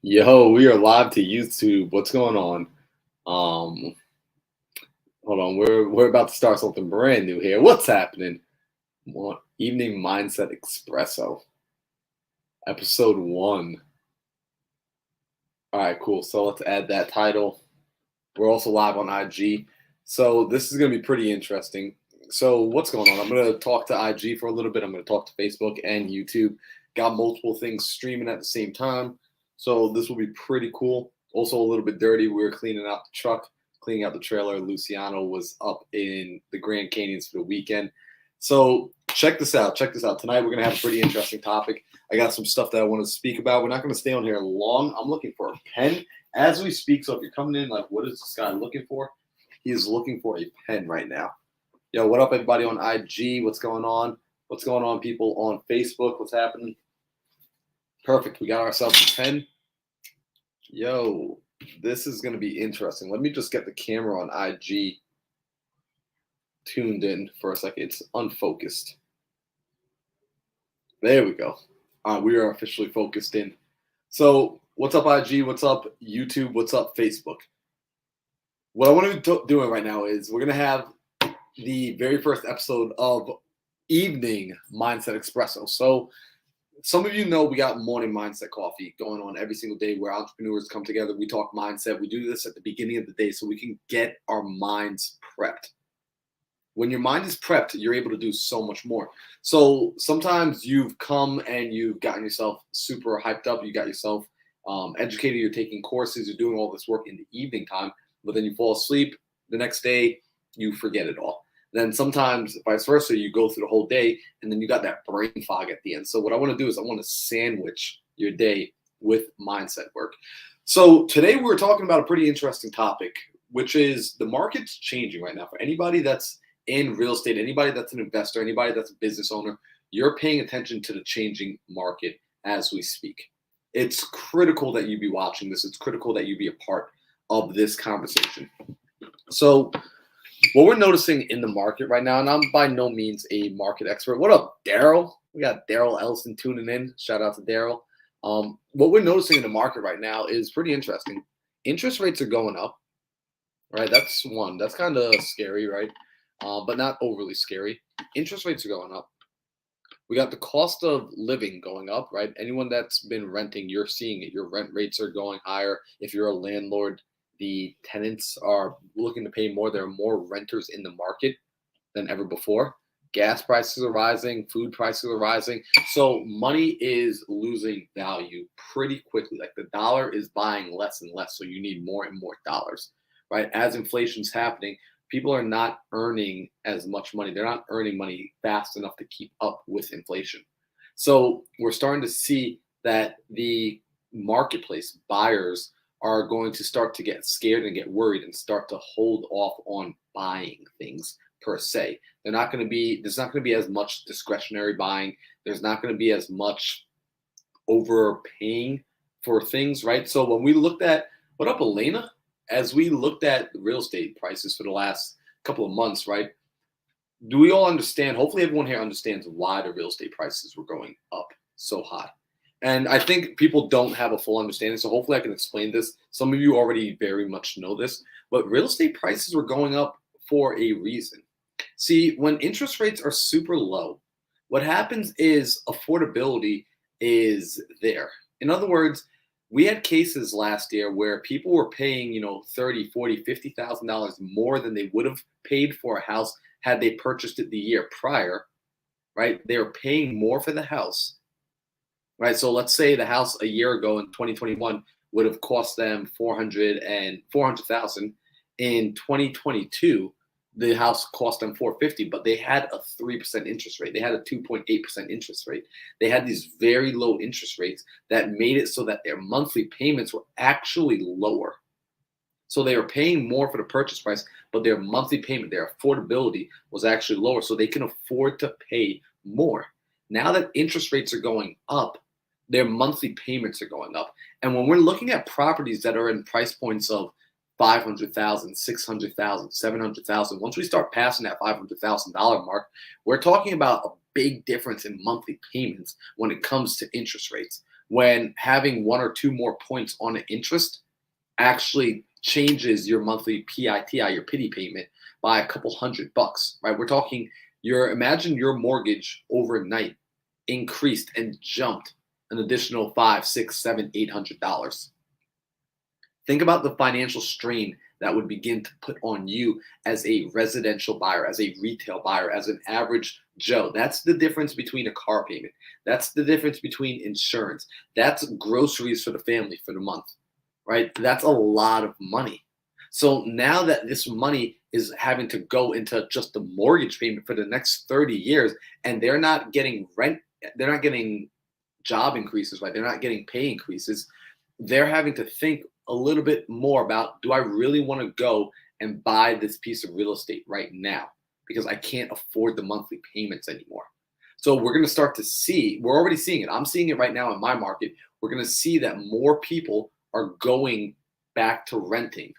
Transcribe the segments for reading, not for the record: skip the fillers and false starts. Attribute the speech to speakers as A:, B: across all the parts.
A: Yo, we are live to YouTube. What's going on? Um, Hold on. We're about to start something brand new here. What's happening? Evening Mindset Espresso, episode 1. All right, cool. So let's add that title. We're also live on IG. So this is gonna be pretty interesting. So what's going on? I'm gonna talk to IG for a little bit. I'm gonna talk to Facebook and YouTube. Got multiple things streaming at the same time. So this will be pretty cool. Also a little bit dirty. We were cleaning out the truck, cleaning out the trailer. Luciano was up in the Grand Canyons for the weekend. So check this out. Check this out. Tonight we're gonna have a pretty interesting topic. I got some stuff that I want to speak about. We're not gonna stay on here long. I'm looking for a pen as we speak. So if you're coming in, like, what is this guy looking for? He is looking for a pen right now. Yo, what up, everybody on IG? What's going on? What's going on, people on Facebook? What's happening? Perfect. We got ourselves a pen. Yo, this is going to be interesting. Let me just get the camera on IG tuned in for a second. It's unfocused. There we go. All right, we are officially focused in. So, what's up, IG? What's up, YouTube? What's up, Facebook? What I want to be doing right now is we're going to have the very first episode of Evening Mindset Espresso. So some of you know we got morning mindset coffee going on every single day where entrepreneurs come together. We talk mindset. We do this at the beginning of the day so we can get our minds prepped. When your mind is prepped, you're able to do so much more. So sometimes you've come and you've gotten yourself super hyped up. You got yourself educated. You're taking courses. You're doing all this work in the evening time, but then you fall asleep. The next day, you forget it all. Then sometimes vice versa, you go through the whole day and then you got that brain fog at the end. So what I want to do is I want to sandwich your day with mindset work. So today we're talking about a pretty interesting topic, which is the market's changing right now. For anybody that's in real estate, anybody that's an investor, anybody that's a business owner, you're paying attention to the changing market as we speak. It's critical that you be watching this. It's critical that you be a part of this conversation. So what we're noticing in the market right now, and I'm by no means a market expert. What up, Daryl? We got Daryl Ellison tuning in. Shout out to Daryl. What we're noticing in the market right now is pretty interesting. Interest rates are going up, right? That's one. That's kind of scary, right? But not overly scary. Interest rates are going up. We got the cost of living going up, right? Anyone that's been renting, you're seeing it. Your rent rates are going higher. If you're a landlord, the tenants are looking to pay more. There are more renters in the market than ever before. Gas prices are rising. Food prices are rising. So money is losing value pretty quickly. Like the dollar is buying less and less. So you need more and more dollars, right? As inflation's happening, people are not earning as much money. They're not earning money fast enough to keep up with inflation. So we're starting to see that the marketplace buyers are going to start to get scared and get worried and start to hold off on buying things per se. There's not going to be as much discretionary buying. There's not going to be as much overpaying for things, right? So when we looked at, what up, Elena? As we looked at real estate prices for the last couple of months, right? Do we all understand? Hopefully everyone here understands why the real estate prices were going up so high. And I think people don't have a full understanding. So hopefully I can explain this. Some of you already very much know this, but real estate prices were going up for a reason. See, when interest rates are super low, what happens is affordability is there. In other words, we had cases last year where people were paying, $30,000, $40,000, $50,000 more than they would have paid for a house had they purchased it the year prior, right? They were paying more for the house. Right, so let's say the house a year ago in 2021 would have cost them $400,000. In 2022, the house cost them $450,000, but they had a 3% interest rate. They had a 2.8% interest rate. They had these very low interest rates that made it so that their monthly payments were actually lower. So they were paying more for the purchase price, but their monthly payment, their affordability was actually lower, so they can afford to pay more. Now that interest rates are going up, their monthly payments are going up. And when we're looking at properties that are in price points of $500,000, $600,000, $700,000, once we start passing that $500,000 mark, we're talking about a big difference in monthly payments when it comes to interest rates. when having one or two more points on an interest actually changes your monthly PITI, your pity payment, by a couple $100, right? We're talking imagine your mortgage overnight increased and jumped an additional five, six, seven, $800. Think about the financial strain that would begin to put on you as a residential buyer, as a retail buyer, as an average Joe. That's the difference between a car payment. That's the difference between insurance. That's groceries for the family for the month, right? That's a lot of money. So now that this money is having to go into just the mortgage payment for the next 30 years, and they're not getting rent, they're not getting job increases, right? They're not getting pay increases. They're having to think a little bit more about, do I really want to go and buy this piece of real estate right now? Because I can't afford the monthly payments anymore. So we're going to start to see, we're already seeing it. I'm seeing it right now in my market. We're going to see that more people are going back to renting,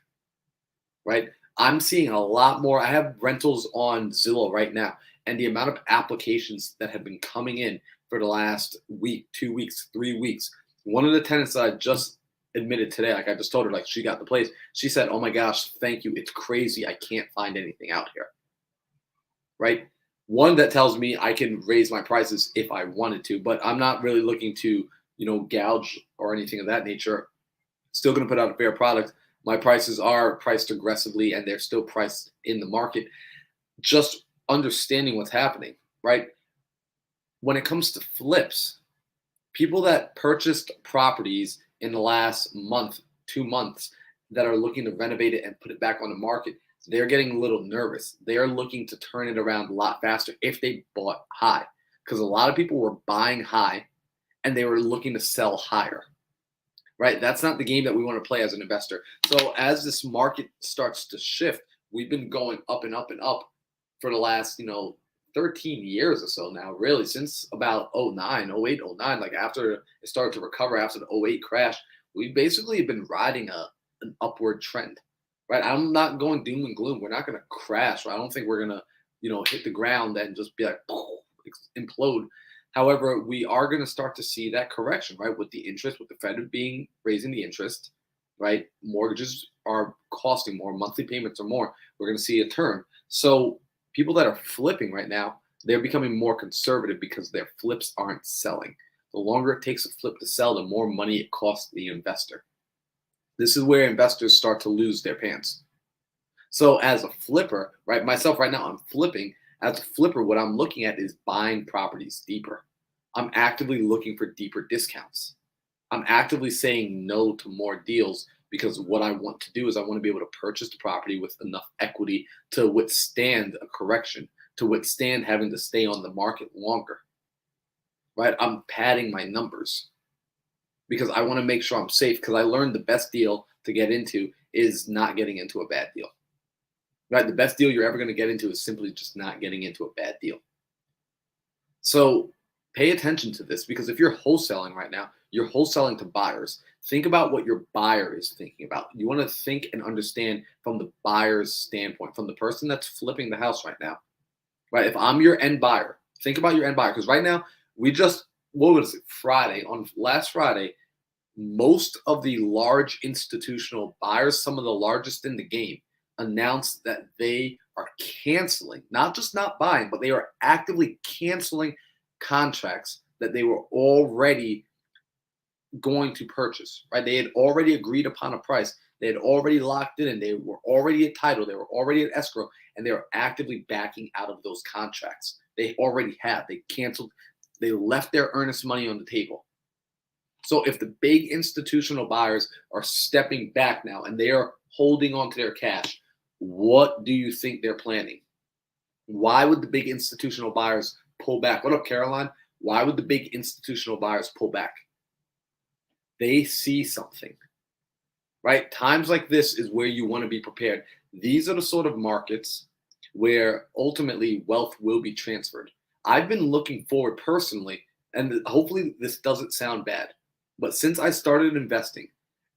A: right? I'm seeing a lot more. I have rentals on Zillow right now, and the amount of applications that have been coming in for the last week, 2 weeks, 3 weeks. One of the tenants that I just admitted today, like I just told her, like she got the place. She said, "Oh my gosh, thank you. It's crazy. I can't find anything out here." Right? One that tells me I can raise my prices if I wanted to, but I'm not really looking to, gouge or anything of that nature. Still going to put out a fair product. My prices are priced aggressively and they're still priced in the market. Just understanding what's happening, right? When it comes to flips, people that purchased properties in the last month, 2 months, that are looking to renovate it and put it back on the market, they're getting a little nervous. They are looking to turn it around a lot faster if they bought high, because a lot of people were buying high and they were looking to sell higher, right? That's not the game that we want to play as an investor. So as this market starts to shift, we've been going up and up and up for the last, 13 years or so now, really, since about 09, 08, 09, like after it started to recover after the 08 crash, we basically have been riding an upward trend, right? I'm not going doom and gloom. We're not going to crash. I don't think we're going to, hit the ground and just be like, implode. However, we are going to start to see that correction, right? With the interest, with the Fed raising the interest, right? Mortgages are costing more, monthly payments are more. We're going to see a turn. So people that are flipping right now, they're becoming more conservative because their flips aren't selling. The longer it takes a flip to sell, the more money it costs the investor. This is where investors start to lose their pants. So as a flipper, right, myself right now, I'm flipping. As a flipper, what I'm looking at is buying properties deeper. I'm actively looking for deeper discounts. I'm actively saying no to more deals because what I want to do is I want to be able to purchase the property with enough equity to withstand a correction, to withstand having to stay on the market longer, right? I'm padding my numbers because I want to make sure I'm safe, because I learned the best deal to get into is not getting into a bad deal, right? The best deal you're ever going to get into is simply just not getting into a bad deal. So pay attention to this, because if you're wholesaling right now, you're wholesaling to buyers. Think about what your buyer is thinking about. You want to think and understand from the buyer's standpoint, from the person that's flipping the house right now, right? If I'm your end buyer, think about your end buyer, because right now what was it, last Friday, most of the large institutional buyers, some of the largest in the game, announced that they are canceling, not just not buying, but they are actively canceling contracts that they were already going to purchase, right? They had already agreed upon a price. They had already locked it in. They were already at title. They were already at escrow, and they were actively backing out of those contracts. They already had. They canceled. They left their earnest money on the table. So if the big institutional buyers are stepping back now and they are holding on to their cash, what do you think they're planning? Why would the big institutional buyers pull back? What up, Caroline? Why would the big institutional buyers pull back? They see something, right? Times like this is where you want to be prepared. These are the sort of markets where ultimately wealth will be transferred. I've been looking forward personally, and hopefully this doesn't sound bad, but since I started investing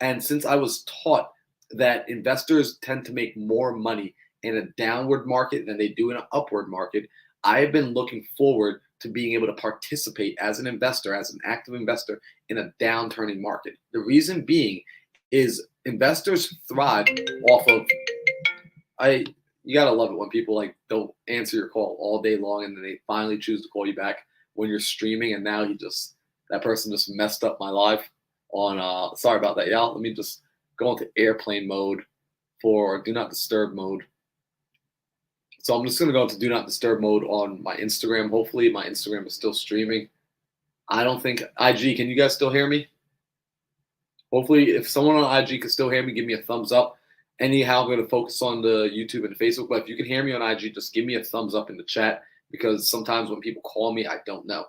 A: and since I was taught that investors tend to make more money in a downward market than they do in an upward market, I have been looking forward to being able to participate as an investor, as an active investor in a downturning market. The reason being is investors thrive off of I you gotta love it when people like don't answer your call all day long and then they finally choose to call you back when you're streaming and now that person just messed up my life on sorry about that, y'all. Let me just go into airplane mode for do not disturb mode. So I'm just gonna go into do not disturb mode on my Instagram. Hopefully my Instagram is still streaming. I don't think IG, can you guys still hear me? Hopefully if someone on IG can still hear me, give me a thumbs up. Anyhow, I'm going to focus on the YouTube and the Facebook, but if you can hear me on IG, just give me a thumbs up in the chat because sometimes when people call me, I don't know.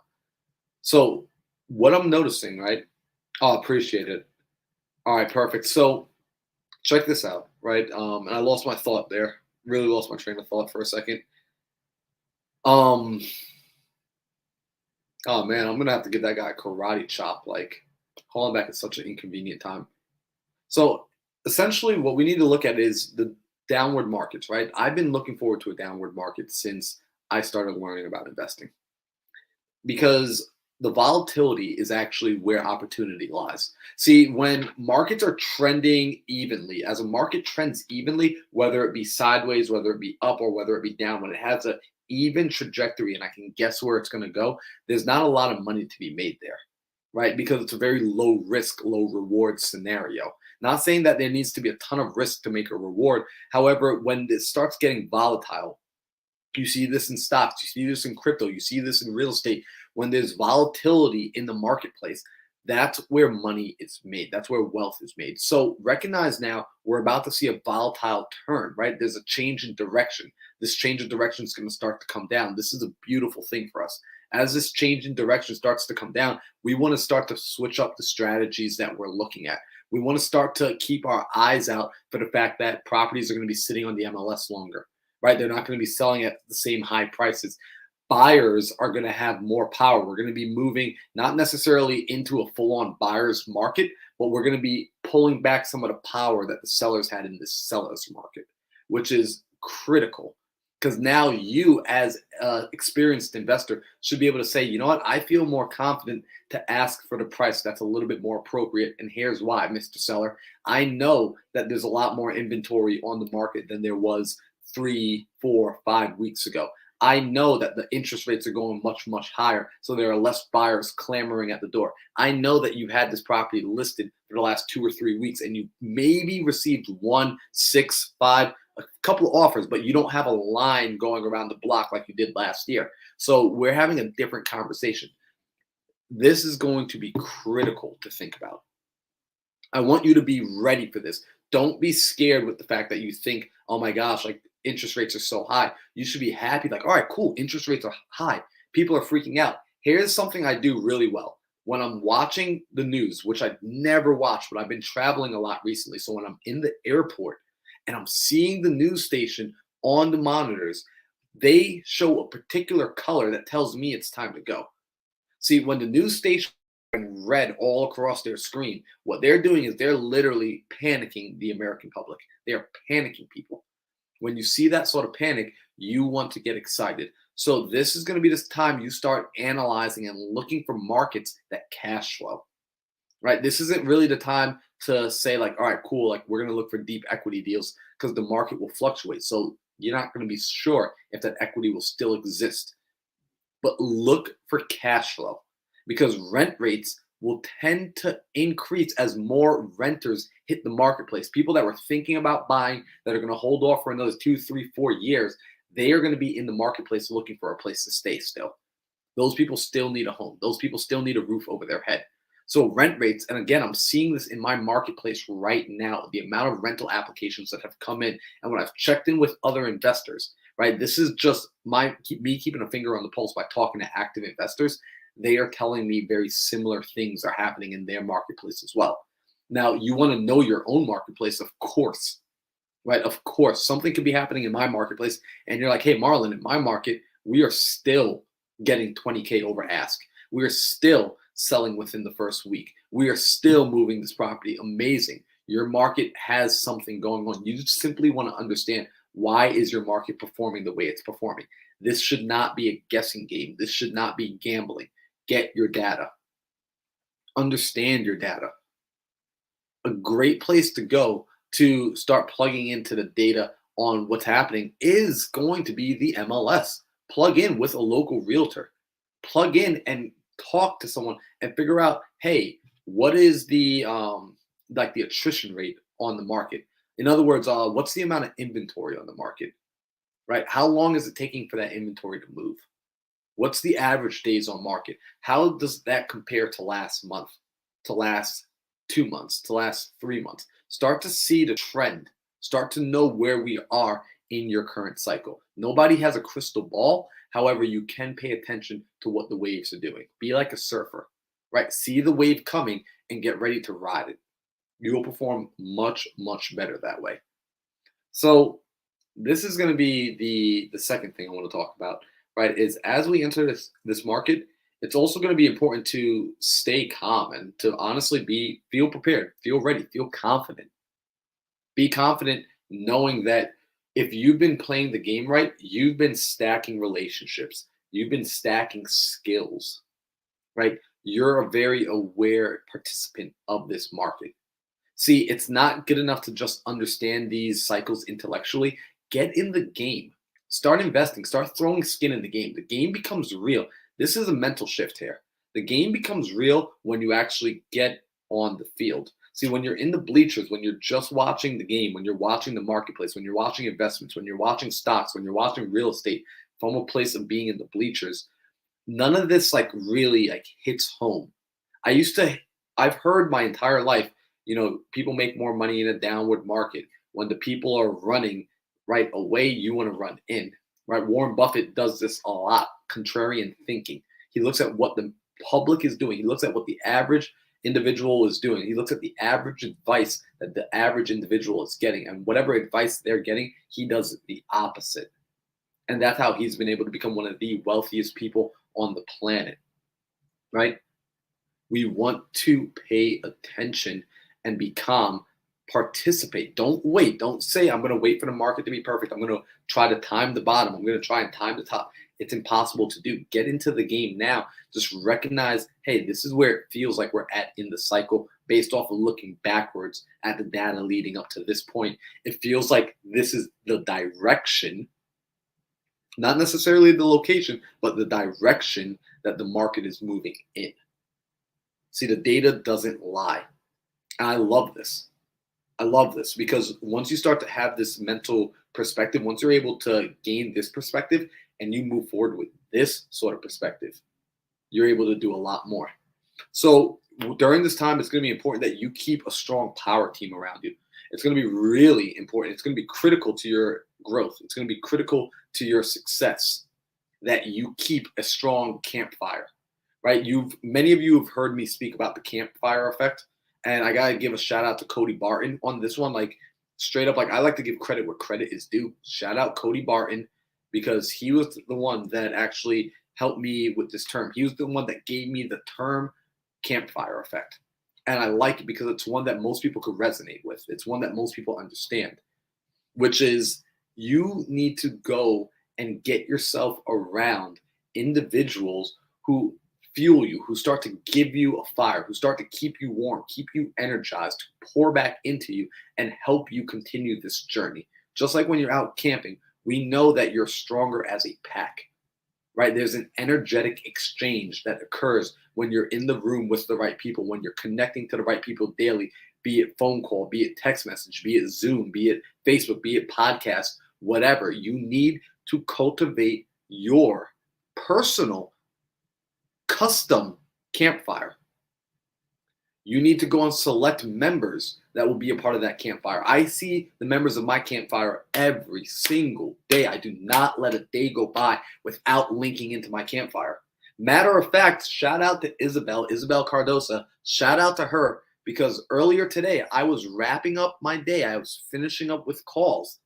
A: So what I'm noticing, right? Oh, appreciate it. All right, perfect. So check this out, right? And I lost my thought there. Really lost my train of thought for a second. Oh man, I'm gonna have to give that guy a karate chop. Like calling back at such an inconvenient time. So essentially, what we need to look at is the downward markets, right? I've been looking forward to a downward market since I started learning about investing because the volatility is actually where opportunity lies. See, when markets are trending evenly, as a market trends evenly, whether it be sideways, whether it be up, or whether it be down, when it has a even trajectory and I can guess where it's going to go, there's not a lot of money to be made there, right? Because it's a very low risk, low reward scenario. Not saying that there needs to be a ton of risk to make a reward. However, when it starts getting volatile, you see this in stocks, you see this in crypto, you see this in real estate. When there's volatility in the marketplace, that's where money is made. That's where wealth is made. So recognize now we're about to see a volatile turn, right? There's a change in direction. This change of direction is going to start to come down. This is a beautiful thing for us. As this change in direction starts to come down, we want to start to switch up the strategies that we're looking at. We want to start to keep our eyes out for the fact that properties are going to be sitting on the MLS longer, right? They're not going to be selling at the same high prices. Buyers are going to have more power. We're going to be moving not necessarily into a full-on buyer's market, but we're going to be pulling back some of the power that the sellers had in this seller's market, which is critical. Because now you, as an experienced investor, should be able to say, you know what, I feel more confident to ask for the price that's a little bit more appropriate. And here's why, Mr. Seller. I know that there's a lot more inventory on the market than there was 3, 4, 5 weeks ago. I know that the interest rates are going much, much higher, so there are less buyers clamoring at the door. I know that you've had this property listed for the last 2 or 3 weeks, and you maybe received 1, 6, 5, a couple of offers, but you don't have a line going around the block like you did last year. So we're having a different conversation. This is going to be critical to think about. I want you to be ready for this. Don't be scared with the fact that you think, oh my gosh, like interest rates are so high. You should be happy, like, all right, cool, interest rates are high. People are freaking out. Here's something I do really well. When I'm watching the news, which I've never watched, but I've been traveling a lot recently. So when I'm in the airport and I'm seeing the news station on the monitors, they show a particular color that tells me it's time to go. See, when the news station in red all across their screen, what they're doing is they're literally panicking the American public. They're panicking people. When you see that sort of panic, you want to get excited. So this is going to be this time you start analyzing and looking for markets that cash flow, right? This isn't really the time to say like, all right, cool, like we're going to look for deep equity deals because the market will fluctuate. So you're not going to be sure if that equity will still exist. But look for cash flow because rent rates will tend to increase as more renters hit the marketplace. People that were thinking about buying that are going to hold off for another 2, 3, 4 years, they are going to be in the marketplace looking for a place to stay still. Those people still need a home. Those people still need a roof over their head. So rent rates, and again, I'm seeing this in my marketplace right now, the amount of rental applications that have come in. And when I've checked in with other investors, right, this is just me keeping a finger on the pulse by talking to active investors. They are telling me very similar things are happening in their marketplace as well. Now, you want to know your own marketplace, of course, right? Of course, something could be happening in my marketplace, and you're like, hey, Marlon, in my market, we are still getting 20K over ask. We are still selling within the first week. We are still moving this property. Amazing. Your market has something going on. You simply want to understand why is your market performing the way it's performing. This should not be a guessing game. This should not be gambling. Get your data. Understand your data. A great place to go to start plugging into the data on what's happening is going to be the MLS. Plug in with a local realtor. Plug in and talk to someone and figure out, hey, what is the like the attrition rate on the market? In other words, what's the amount of inventory on the market? Right? How long is it taking for that inventory to move? What's the average days on market? How does that compare to last month, to last 2 months, to last 3 months? Start to see the trend. Start to know where we are in your current cycle. Nobody has a crystal ball. However, you can pay attention to what the waves are doing. Be like a surfer, right? See the wave coming and get ready to ride it. You will perform much, much better that way. So this is going to be the second thing I want to talk about, right? Is as we enter this market, it's also going to be important to stay calm and to honestly feel prepared, feel ready, feel confident. Be confident knowing that if you've been playing the game right, you've been stacking relationships, you've been stacking skills, right? You're a very aware participant of this market. See, it's not good enough to just understand these cycles intellectually. Get in the game. Start investing. Start throwing skin in the game. The game becomes real. This is a mental shift here. The game becomes real when you actually get on the field. See, when you're in the bleachers, when you're just watching the game, when you're watching the marketplace, when you're watching investments, when you're watching stocks, when you're watching real estate from a place of being in the bleachers, none of this really hits home. I've heard my entire life, people make more money in a downward market. When the people are running right away, you want to run in, right? Warren Buffett does this a lot, contrarian thinking. He looks at what the public is doing. He looks at what the average individual is doing. He looks at the average advice that the average individual is getting, and whatever advice they're getting, he does the opposite. And that's how he's been able to become one of the wealthiest people on the planet, right? We want to pay attention and be calm. Participate. Don't wait. Don't say, I'm going to wait for the market to be perfect. I'm going to try to time the bottom. I'm going to try and time the top. It's impossible to do. Get into the game now. Just recognize, hey, this is where it feels like we're at in the cycle based off of looking backwards at the data leading up to this point. It feels like this is the direction, not necessarily the location, but the direction that the market is moving in. See, the data doesn't lie. And I love this. I love this because once you start to have this mental perspective, once you're able to gain this perspective and you move forward with this sort of perspective, you're able to do a lot more. So during this time, it's going to be important that you keep a strong power team around you. It's going to be really important. It's going to be critical to your growth. It's going to be critical to your success that you keep a strong campfire, right? Many of you have heard me speak about the campfire effect. And I gotta give a shout out to Cody Barton on this one. Straight up, I like to give credit where credit is due. Shout out Cody Barton because he was the one that actually helped me with this term. He was the one that gave me the term campfire effect. And I like it because it's one that most people could resonate with. It's one that most people understand, which is you need to go and get yourself around individuals who fuel you, who start to give you a fire, who start to keep you warm, keep you energized, pour back into you, and help you continue this journey. Just like when you're out camping, we know that you're stronger as a pack, right? There's an energetic exchange that occurs when you're in the room with the right people, when you're connecting to the right people daily, be it phone call, be it text message, be it Zoom, be it Facebook, be it podcast, whatever. You need to cultivate your personal custom campfire. You need to go and select members that will be a part of that campfire. I see the members of my campfire every single day. I do not let a day go by without linking into my campfire. Matter of fact, shout out to Isabel Cardosa. Shout out to her because earlier today I was wrapping up my day. I was finishing up with calls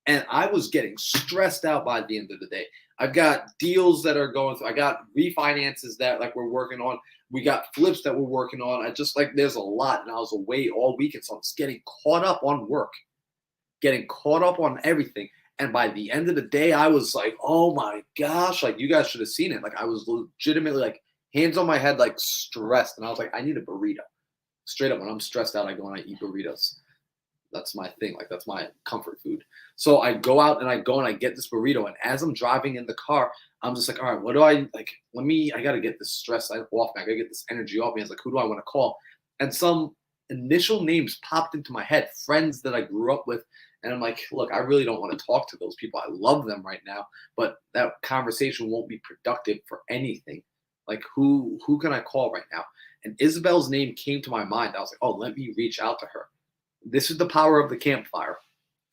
A: and I was getting stressed out by the end of the day. I've got deals that are going through. I got refinances that we're working on. We got flips that we're working on. I just there's a lot. And I was away all weekend. So I'm just getting caught up on work, getting caught up on everything. And by the end of the day, I was like, oh my gosh, like you guys should have seen it. Like I was legitimately like hands on my head, like stressed. And I was like, I need a burrito. Straight up, when I'm stressed out, I go and I eat burritos. That's my thing. Like that's my comfort food. So I go out and I get this burrito. And as I'm driving in the car, I'm just like, all right, what do I like? I got to get this stress off me. I got to get this energy off me. I was like, who do I want to call? And some initial names popped into my head, friends that I grew up with. And I'm like, look, I really don't want to talk to those people. I love them right now, but that conversation won't be productive for anything. Like who can I call right now? And Isabel's name came to my mind. I was like, oh, let me reach out to her. This is the power of the campfire.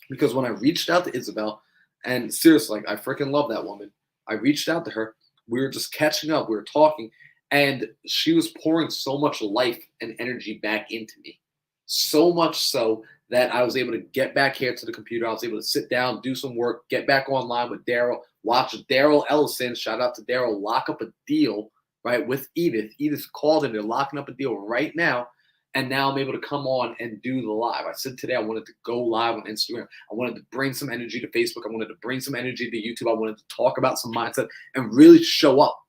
A: Because when I reached out to Isabel, and seriously, like I freaking love that woman. I reached out to her. We were just catching up. We were talking, and she was pouring so much life and energy back into me. So much so that I was able to get back here to the computer. I was able to sit down, do some work, get back online with Daryl, watch Daryl Ellison. Shout out to Daryl, lock up a deal, right, with Edith. Edith called and they're locking up a deal right now. And now I'm able to come on and do the live. I said today I wanted to go live on Instagram. I wanted to bring some energy to Facebook. I wanted to bring some energy to YouTube. I wanted to talk about some mindset and really show up.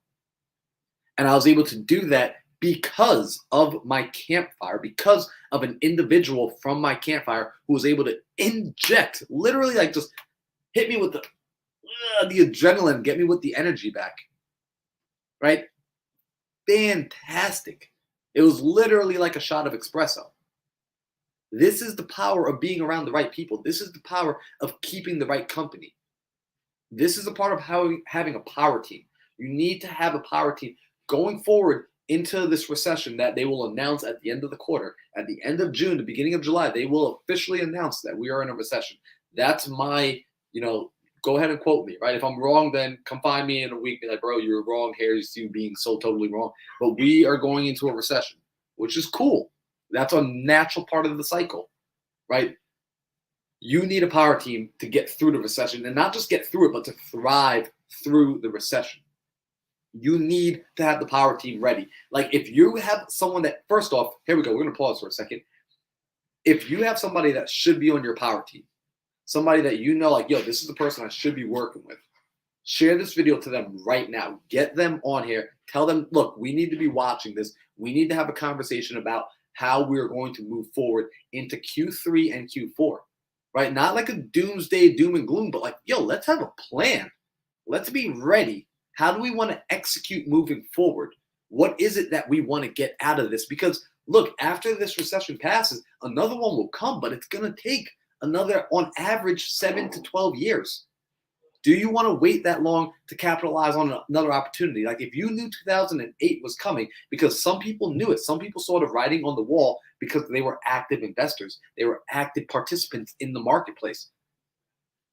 A: And I was able to do that because of my campfire, because of an individual from my campfire who was able to inject, literally like just hit me with the adrenaline, get me with the energy back. Right? Fantastic. It was literally like a shot of espresso. This is the power of being around the right people. This is the power of keeping the right company. This is a part of having a power team. You need to have a power team going forward into this recession that they will announce at the end of the quarter. At the end of June, the beginning of July, they will officially announce that we are in a recession. That's my, go ahead and quote me, right? If I'm wrong, then come find me in a week. Be like, bro, you're wrong. Here's you being so totally wrong. But we are going into a recession, which is cool. That's a natural part of the cycle, right? You need a power team to get through the recession and not just get through it, but to thrive through the recession. You need to have the power team ready. Like if you have someone that, first off, here we go. We're going to pause for a second. If you have somebody that should be on your power team, somebody that you know, like, yo, this is the person I should be working with, share this video to them right now. Get them on here. Tell them, look, we need to be watching this. We need to have a conversation about how we're going to move forward into Q3 and Q4, right? Not like a doomsday doom and gloom, but like, yo, let's have a plan. Let's be ready. How do we want to execute moving forward? What is it that we want to get out of this? Because look, after this recession passes, another one will come, but it's going to take another, on average, 7 to 12 years. Do you want to wait that long to capitalize on another opportunity? Like if you knew 2008 was coming, because some people knew it, some people saw the writing on the wall because they were active investors. They were active participants in the marketplace.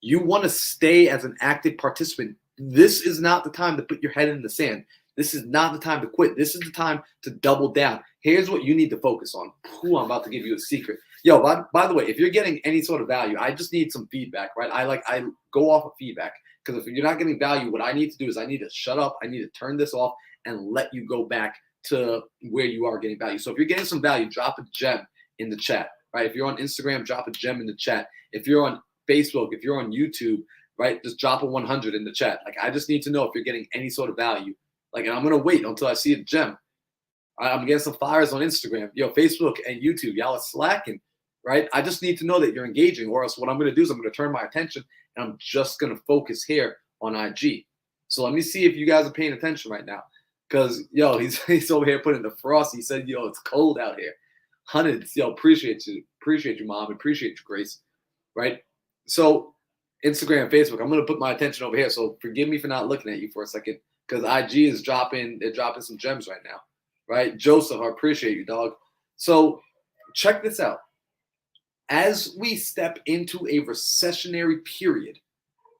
A: You want to stay as an active participant. This is not the time to put your head in the sand. This is not the time to quit. This is the time to double down. Here's what you need to focus on. I'm about to give you a secret. Yo, by the way, if you're getting any sort of value, I just need some feedback, right? I go off of feedback because if you're not getting value, what I need to do is I need to shut up. I need to turn this off and let you go back to where you are getting value. So if you're getting some value, drop a gem in the chat, right? If you're on Instagram, drop a gem in the chat. If you're on Facebook, if you're on YouTube, right, just drop a 100 in the chat. Like I just need to know if you're getting any sort of value. Like, and I'm gonna wait until I see a gem. I'm getting some fires on Instagram, Facebook and YouTube. Y'all are slacking, right? I just need to know that you're engaging, or else what I'm gonna do is I'm gonna turn my attention and I'm just gonna focus here on IG. So let me see if you guys are paying attention right now, because he's over here putting the frost. He said, it's cold out here. Hundreds, appreciate you, mom, appreciate you, Grace, right? So Instagram, Facebook, I'm gonna put my attention over here. So forgive me for not looking at you for a second, because IG is dropping some gems right now, right? Joseph, I appreciate you, dog. So check this out. As we step into a recessionary period,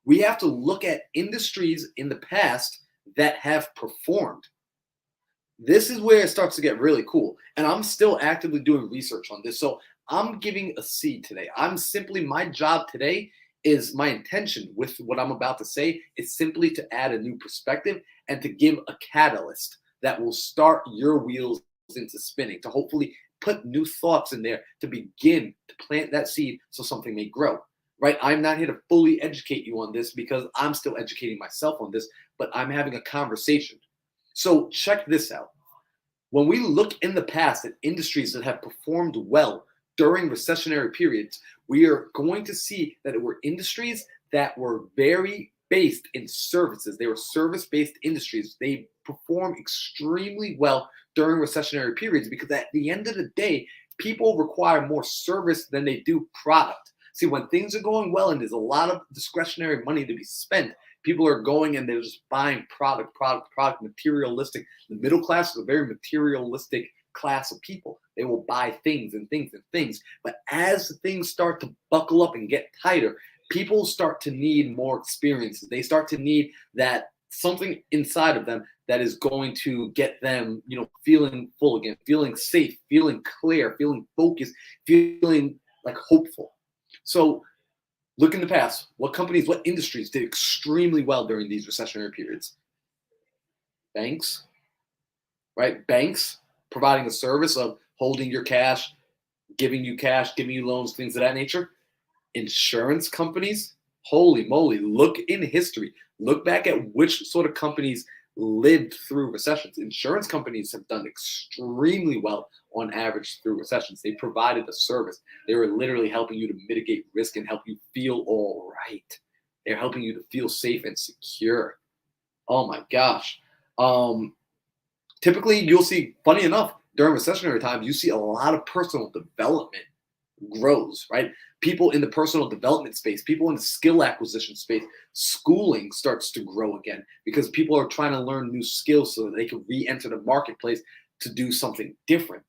A: we have to look at industries in the past that have performed. This is where it starts to get really cool. And I'm still actively doing research on this. So I'm giving a seed today. My job today is, my intention with what I'm about to say is simply to add a new perspective and to give a catalyst that will start your wheels into spinning, to hopefully put new thoughts in there to begin to plant that seed so something may grow. right? I'm not here to fully educate you on this because I'm still educating myself on this, but I'm having a conversation. So check this out. When we look in the past at industries that have performed well during recessionary periods, we are going to see that it were industries that were very based in services. They were service-based industries. They perform extremely well during recessionary periods because at the end of the day, people require more service than they do product. See, when things are going well and there's a lot of discretionary money to be spent, people are going and they're just buying product, materialistic. The middle class is a very materialistic class of people. They will buy things and things and things. But as things start to buckle up and get tighter, people start to need more experiences. They start to need that something inside of them that is going to get them, feeling full again, feeling safe, feeling clear, feeling focused, feeling like hopeful. So look in the past, what companies, what industries did extremely well during these recessionary periods? Banks, right? Banks providing a service of holding your cash, giving you loans, things of that nature. Insurance companies, holy moly, look in history. Look back at which sort of companies lived through recessions. Insurance companies have done extremely well on average through recessions. They provided a service. They were literally helping you to mitigate risk and help you feel all right. They're helping you to feel safe and secure. Oh my gosh. Typically, you'll see, funny enough, during recessionary times, you see a lot of personal development grows, right? People in the personal development space, people in the skill acquisition space, schooling starts to grow again because people are trying to learn new skills so that they can re-enter the marketplace to do something different,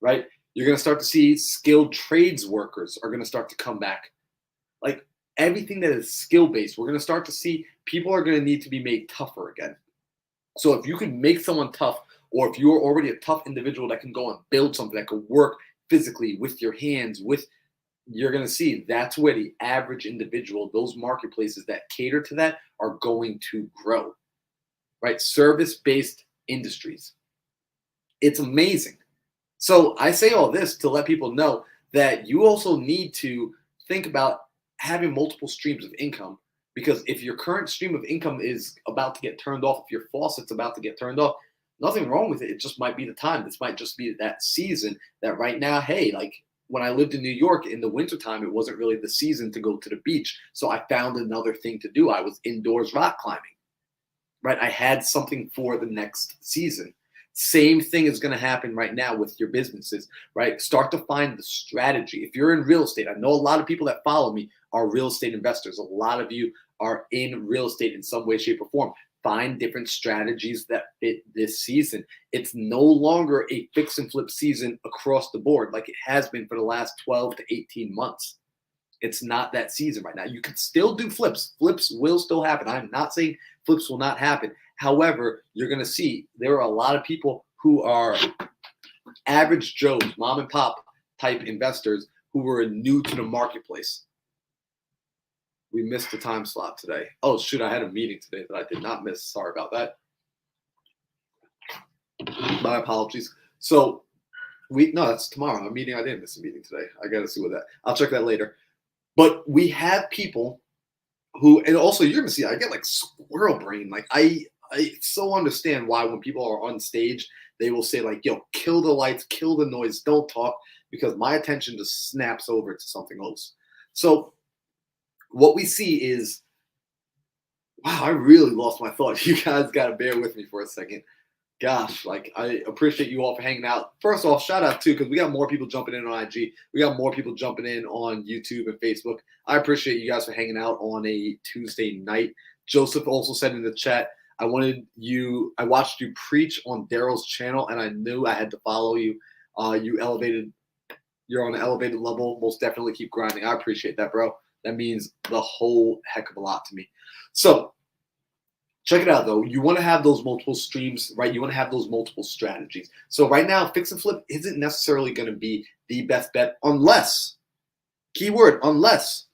A: right? You're going to start to see skilled trades workers are going to start to come back. Like everything that is skill-based, we're going to start to see people are going to need to be made tougher again. So if you can make someone tough, or if you're already a tough individual that can go and build something that can work physically with your hands, you're going to see that's where the average individual, those marketplaces that cater to that are going to grow, right? Service-based industries. It's amazing. So I say all this to let people know that you also need to think about having multiple streams of income, because if your current stream of income is about to get turned off, if your faucet's about to get turned off, nothing wrong with it. It just might be the time. This might just be that season that right now, hey, like when I lived in New York in the wintertime, it wasn't really the season to go to the beach. So I found another thing to do. I was indoors rock climbing, right? I had something for the next season. Same thing is going to happen right now with your businesses, right? Start to find the strategy. If you're in real estate, I know a lot of people that follow me are real estate investors. A lot of you are in real estate in some way, shape, or form. Find different strategies that fit this season. It's no longer a fix and flip season across the board like it has been for the last 12 to 18 months. It's not that season right now. You can still do flips. Flips will still happen. I'm not saying flips will not happen. However, you're going to see there are a lot of people who are average Joes, mom and pop type investors who were new to the marketplace. We missed the time slot today. Oh, shoot, I had a meeting today that I did not miss. Sorry about that. My apologies. So, no, that's tomorrow. A meeting, I didn't miss a meeting today. I got to see what that, I'll check that later. But we have people who, and also you're going to see, I get like squirrel brain. Like, I so understand why when people are on stage, they will say like, yo, kill the lights, kill the noise, don't talk, because my attention just snaps over to something else. So, what we see is, wow, I really lost my thought. You guys got to bear with me for a second. Gosh, like I appreciate you all for hanging out. First off, shout out too, because we got more people jumping in on IG. We got more people jumping in on YouTube and Facebook. I appreciate you guys for hanging out on a Tuesday night. Joseph also said in the chat, I watched you preach on Daryl's channel, and I knew I had to follow you. You're on an elevated level. Most definitely keep grinding. I appreciate that, bro. That means the whole heck of a lot to me. So check it out, though. You want to have those multiple streams, right? You want to have those multiple strategies. So right now, fix and flip isn't necessarily going to be the best bet unless, keyword, unless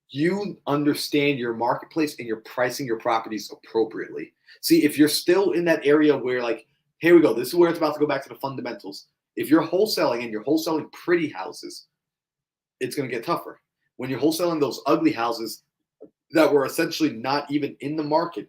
A: you understand your marketplace and you're pricing your properties appropriately. See, if you're still in that area where like, here we go, this is where it's about to go back to the fundamentals. If you're wholesaling and you're wholesaling pretty houses, it's going to get tougher. when you're wholesaling those ugly houses that were essentially not even in the market,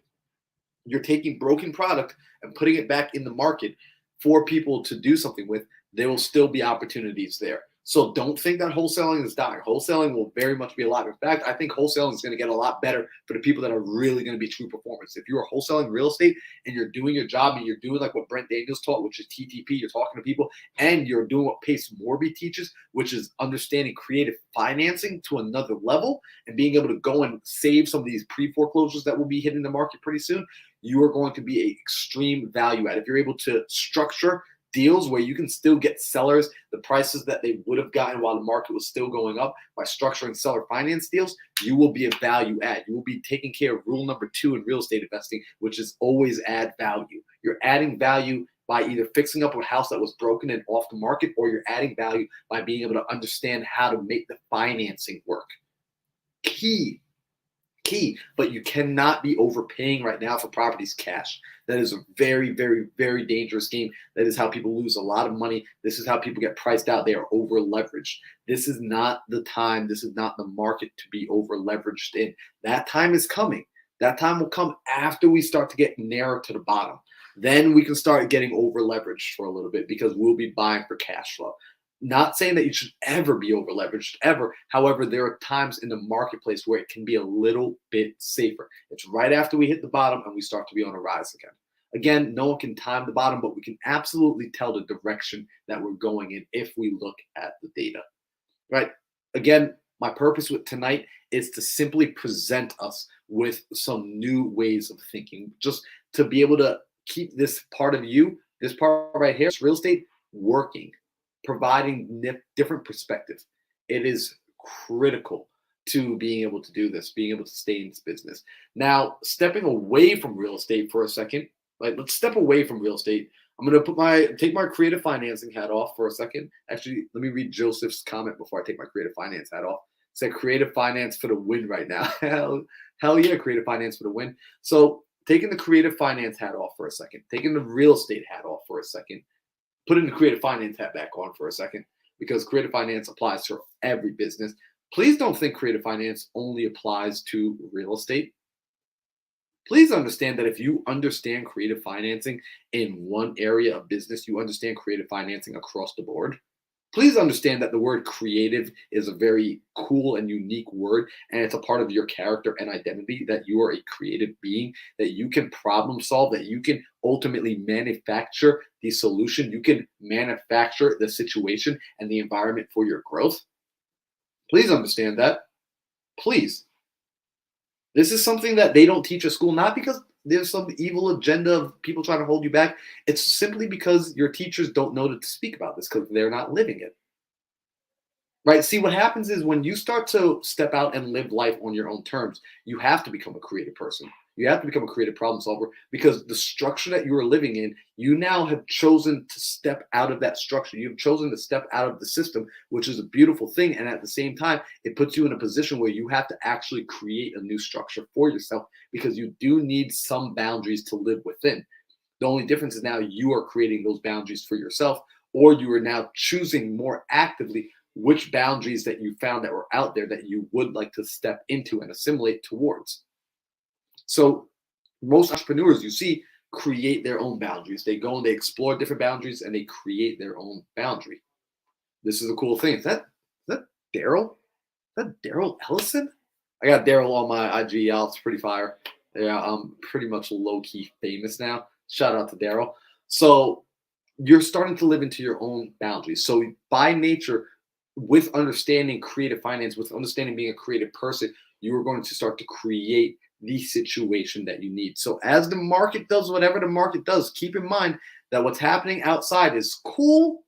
A: you're taking broken product and putting it back in the market for people to do something with. There will still be opportunities there. So don't think that wholesaling is dying. Wholesaling will very much be alive. In fact, I think wholesaling is going to get a lot better for the people that are really going to be true performers. If you're wholesaling real estate and you're doing your job and you're doing like what Brent Daniels taught, which is TTP, you're talking to people, and you're doing what Pace Morby teaches, which is understanding creative financing to another level and being able to go and save some of these pre-foreclosures that will be hitting the market pretty soon, you are going to be an extreme value add. If you're able to structure deals where you can still get sellers the prices that they would have gotten while the market was still going up by structuring seller finance deals, you will be a value add. You will be taking care of rule number 2 in real estate investing, which is always add value. You're adding value by either fixing up a house that was broken and off the market, or you're adding value by being able to understand how to make the financing work. Key. But you cannot be overpaying right now for properties cash. That is a very, very, very dangerous game. That is how people lose a lot of money. This is how people get priced out. They are over leveraged. This is not the time. This is not the market to be over leveraged in. That time is coming. That time will come after we start to get narrow to the bottom. Then we can start getting over leveraged for a little bit because we'll be buying for cash flow. Not saying that you should ever be over leveraged, ever. However, there are times in the marketplace where it can be a little bit safer. It's right after we hit the bottom and we start to be on a rise again. Again, no one can time the bottom, but we can absolutely tell the direction that we're going in if we look at the data. Right? Again, my purpose with tonight is to simply present us with some new ways of thinking, just to be able to keep this part of you, this part right here, real estate, working, providing different perspectives. It is critical to being able to do this, being able to stay in this business. Now, stepping away from real estate for a second, let's step away from real estate. I'm going to take my creative financing hat off for a second. Actually, let me read Joseph's comment before I take my creative finance hat off. It said creative finance for the win right now. Hell yeah, creative finance for the win. So taking the creative finance hat off for a second, taking the real estate hat off for a second, putting the creative finance hat back on for a second, because creative finance applies to every business. Please don't think creative finance only applies to real estate. Please understand that if you understand creative financing in one area of business, you understand creative financing across the board. Please understand that the word creative is a very cool and unique word, and it's a part of your character and identity, that you are a creative being, that you can problem solve, that you can ultimately manufacture the solution. You can manufacture the situation and the environment for your growth. Please understand that. Please. This is something that they don't teach at school, not because there's some evil agenda of people trying to hold you back. It's simply because your teachers don't know to speak about this because they're not living it. Right? See, what happens is when you start to step out and live life on your own terms, you have to become a creative person. You have to become a creative problem solver, because the structure that you are living in, you now have chosen to step out of that structure. You've chosen to step out of the system, which is a beautiful thing. And at the same time, it puts you in a position where you have to actually create a new structure for yourself, because you do need some boundaries to live within. The only difference is now you are creating those boundaries for yourself, or you are now choosing more actively which boundaries that you found that were out there that you would like to step into and assimilate towards. So most entrepreneurs you see create their own boundaries. They go and they explore different boundaries and they create their own boundary. This is a cool thing. Is that Daryl? Is that Daryl Ellison? I got Daryl on my IG. Yeah, it's pretty fire. Yeah, I'm pretty much low-key famous now. Shout out to Daryl. So you're starting to live into your own boundaries. So by nature, with understanding creative finance, with understanding being a creative person, you are going to start to create the situation that you need. So as the market does whatever the market does, keep in mind that what's happening outside is cool.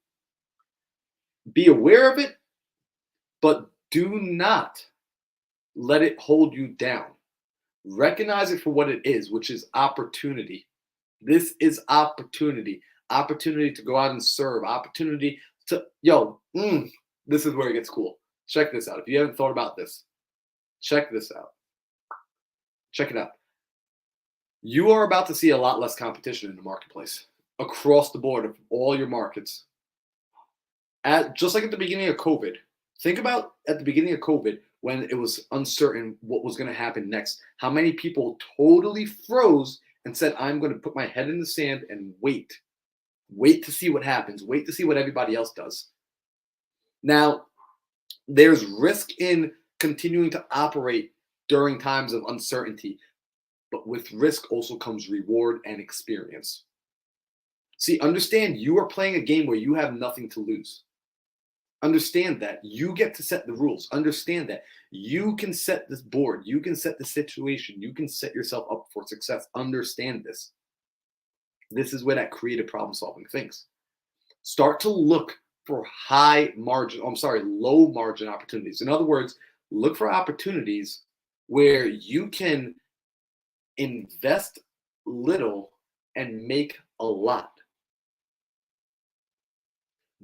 A: Be aware of it, but do not let it hold you down. Recognize it for what it is, which is opportunity. This is opportunity. Opportunity to go out and serve. Opportunity to, this is where it gets cool. Check this out. If you haven't thought about this, check this out. Check it out. You are about to see a lot less competition in the marketplace across the board of all your markets. Just like at the beginning of COVID. Think about at the beginning of COVID when it was uncertain what was going to happen next? How many people totally froze and said, I'm going to put my head in the sand and wait to see what happens, wait to see what everybody else does? Now, there's risk in continuing to operate during times of uncertainty, but with risk also comes reward and experience. See, understand you are playing a game where you have nothing to lose. Understand that you get to set the rules. Understand that you can set this board. You can set the situation. You can set yourself up for success. Understand this. This is where that creative problem solving thinks. Start to look for low margin opportunities. In other words, look for opportunities where you can invest little and make a lot.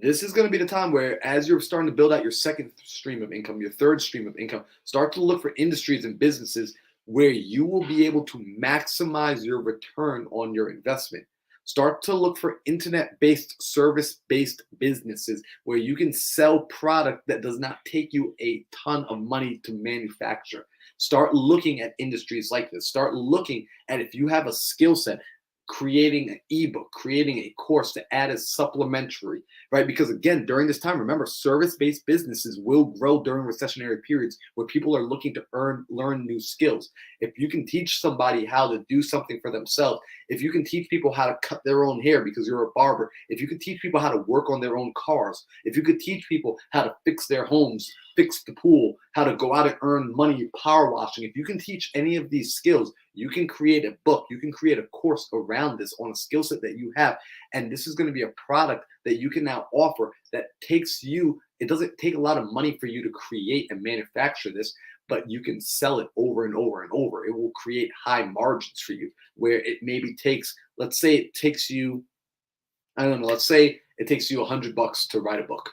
A: This is going to be the time where, as you're starting to build out your second stream of income, your third stream of income, start to look for industries and businesses where you will be able to maximize your return on your investment. Start to look for internet-based, service-based businesses where you can sell product that does not take you a ton of money to manufacture. Start looking at industries like this. Start looking at, if you have a skill set, creating an ebook, creating a course to add as supplementary, right? Because again, during this time, remember, service-based businesses will grow during recessionary periods where people are looking to learn new skills. If you can teach somebody how to do something for themselves, if you can teach people how to cut their own hair because you're a barber, if you can teach people how to work on their own cars, if you could teach people how to fix their homes, fix the pool, how to go out and earn money power washing, if you can teach any of these skills, you can create a book, you can create a course around this on a skill set that you have. And this is going to be a product that you can now offer that takes you, it doesn't take a lot of money for you to create and manufacture this, but you can sell it over and over and over. It will create high margins for you, where it maybe takes, let's say it takes you, I don't know, let's say it takes you $100 to write a book,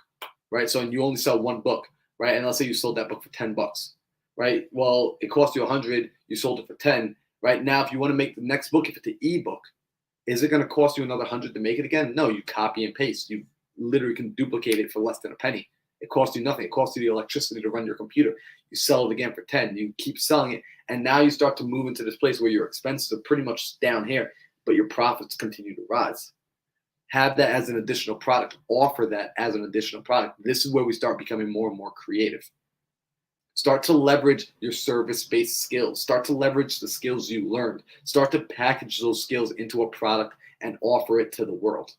A: right? So, and you only sell one book, right? And let's say you sold that book for $10, right? Well, it cost you 100, you sold it for 10. Right now, if you want to make the next book, if it's an ebook, is it going to cost you another 100 to make it again? No, you copy and paste. You literally can duplicate it for less than a penny. It costs you nothing. It costs you the electricity to run your computer. You sell it again for 10. You keep selling it. And now you start to move into this place where your expenses are pretty much down here, but your profits continue to rise. Have that as an additional product. Offer that as an additional product. This is where we start becoming more and more creative. Start to leverage your service-based skills. Start to leverage the skills you learned. Start to package those skills into a product and offer it to the world.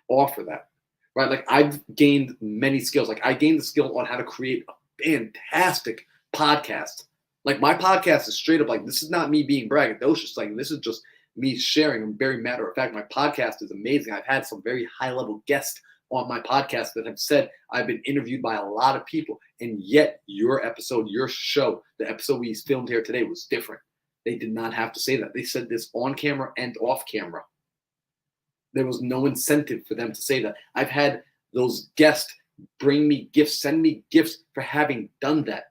A: Offer that, right? Like, I've gained many skills. Like, I gained the skill on how to create a fantastic podcast. Like, my podcast is straight up like, this is not me being braggadocious. Like, this is just me sharing. I'm very matter of fact. My podcast is amazing. I've had some very high-level guests on my podcast that have said I've been interviewed by a lot of people, and yet your episode, your show, the episode we filmed here today was different. They did not have to say that. They said this on camera and off camera. There was no incentive for them to say that. I've had those guests bring me gifts, send me gifts for having done that.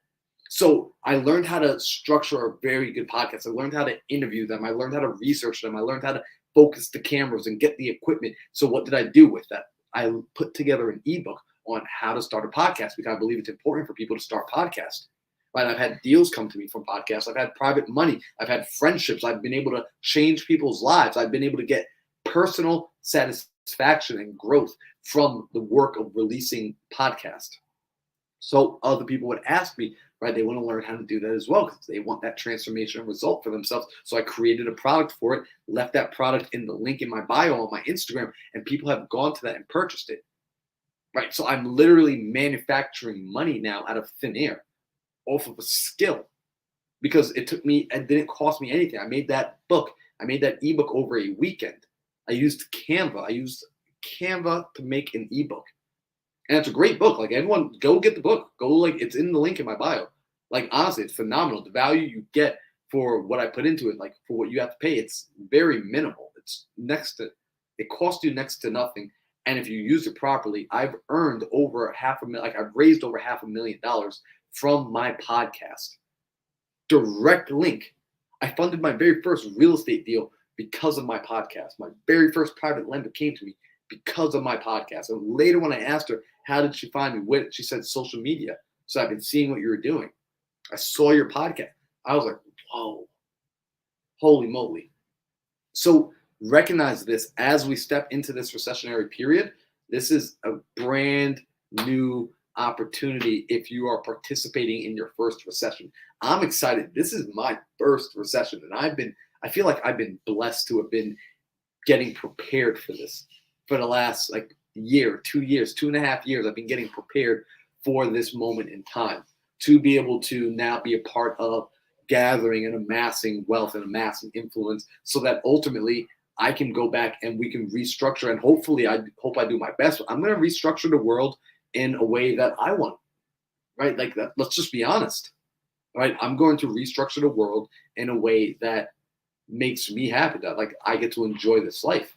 A: So I learned how to structure a very good podcast. I learned how to interview them. I learned how to research them. I learned how to focus the cameras and get the equipment. So what did I do with that? I put together an ebook on how to start a podcast, because I believe it's important for people to start podcasts. Right? I've had deals come to me from podcasts. I've had private money. I've had friendships. I've been able to change people's lives. I've been able to get personal satisfaction and growth from the work of releasing podcasts. So other people would ask me, right? They want to learn how to do that as well, because they want that transformation result for themselves. So I created a product for it, left that product in the link in my bio on my Instagram, and people have gone to that and purchased it, right? So I'm literally manufacturing money now out of thin air off of a skill, because it didn't cost me anything. I made that book. I made that ebook over a weekend. I used Canva. To make an ebook. And it's a great book. Like, everyone, go get the book. It's in the link in my bio. Like, honestly, it's phenomenal. The value you get for what I put into it, like, for what you have to pay, it's very minimal. It costs you next to nothing. And if you use it properly, I've earned over I've raised over $500,000 from my podcast. Direct link. I funded my very first real estate deal because of my podcast. My very first private lender came to me because of my podcast. And later, when I asked her, how did she find me? She said social media. So I've been seeing what you were doing. I saw your podcast. I was like, whoa, holy moly. So recognize this as we step into this recessionary period. This is a brand new opportunity if you are participating in your first recession. I'm excited. This is my first recession, and I feel like I've been blessed to have been getting prepared for this for the last like year, 2 years, 2.5 years. I've been getting prepared for this moment in time to be able to now be a part of gathering and amassing wealth and amassing influence so that ultimately I can go back and we can restructure. And hopefully, I hope I do my best. I'm going to restructure the world in a way that I want, right? Like that. Let's just be honest, right? I'm going to restructure the world in a way that makes me happy, that like I get to enjoy this life,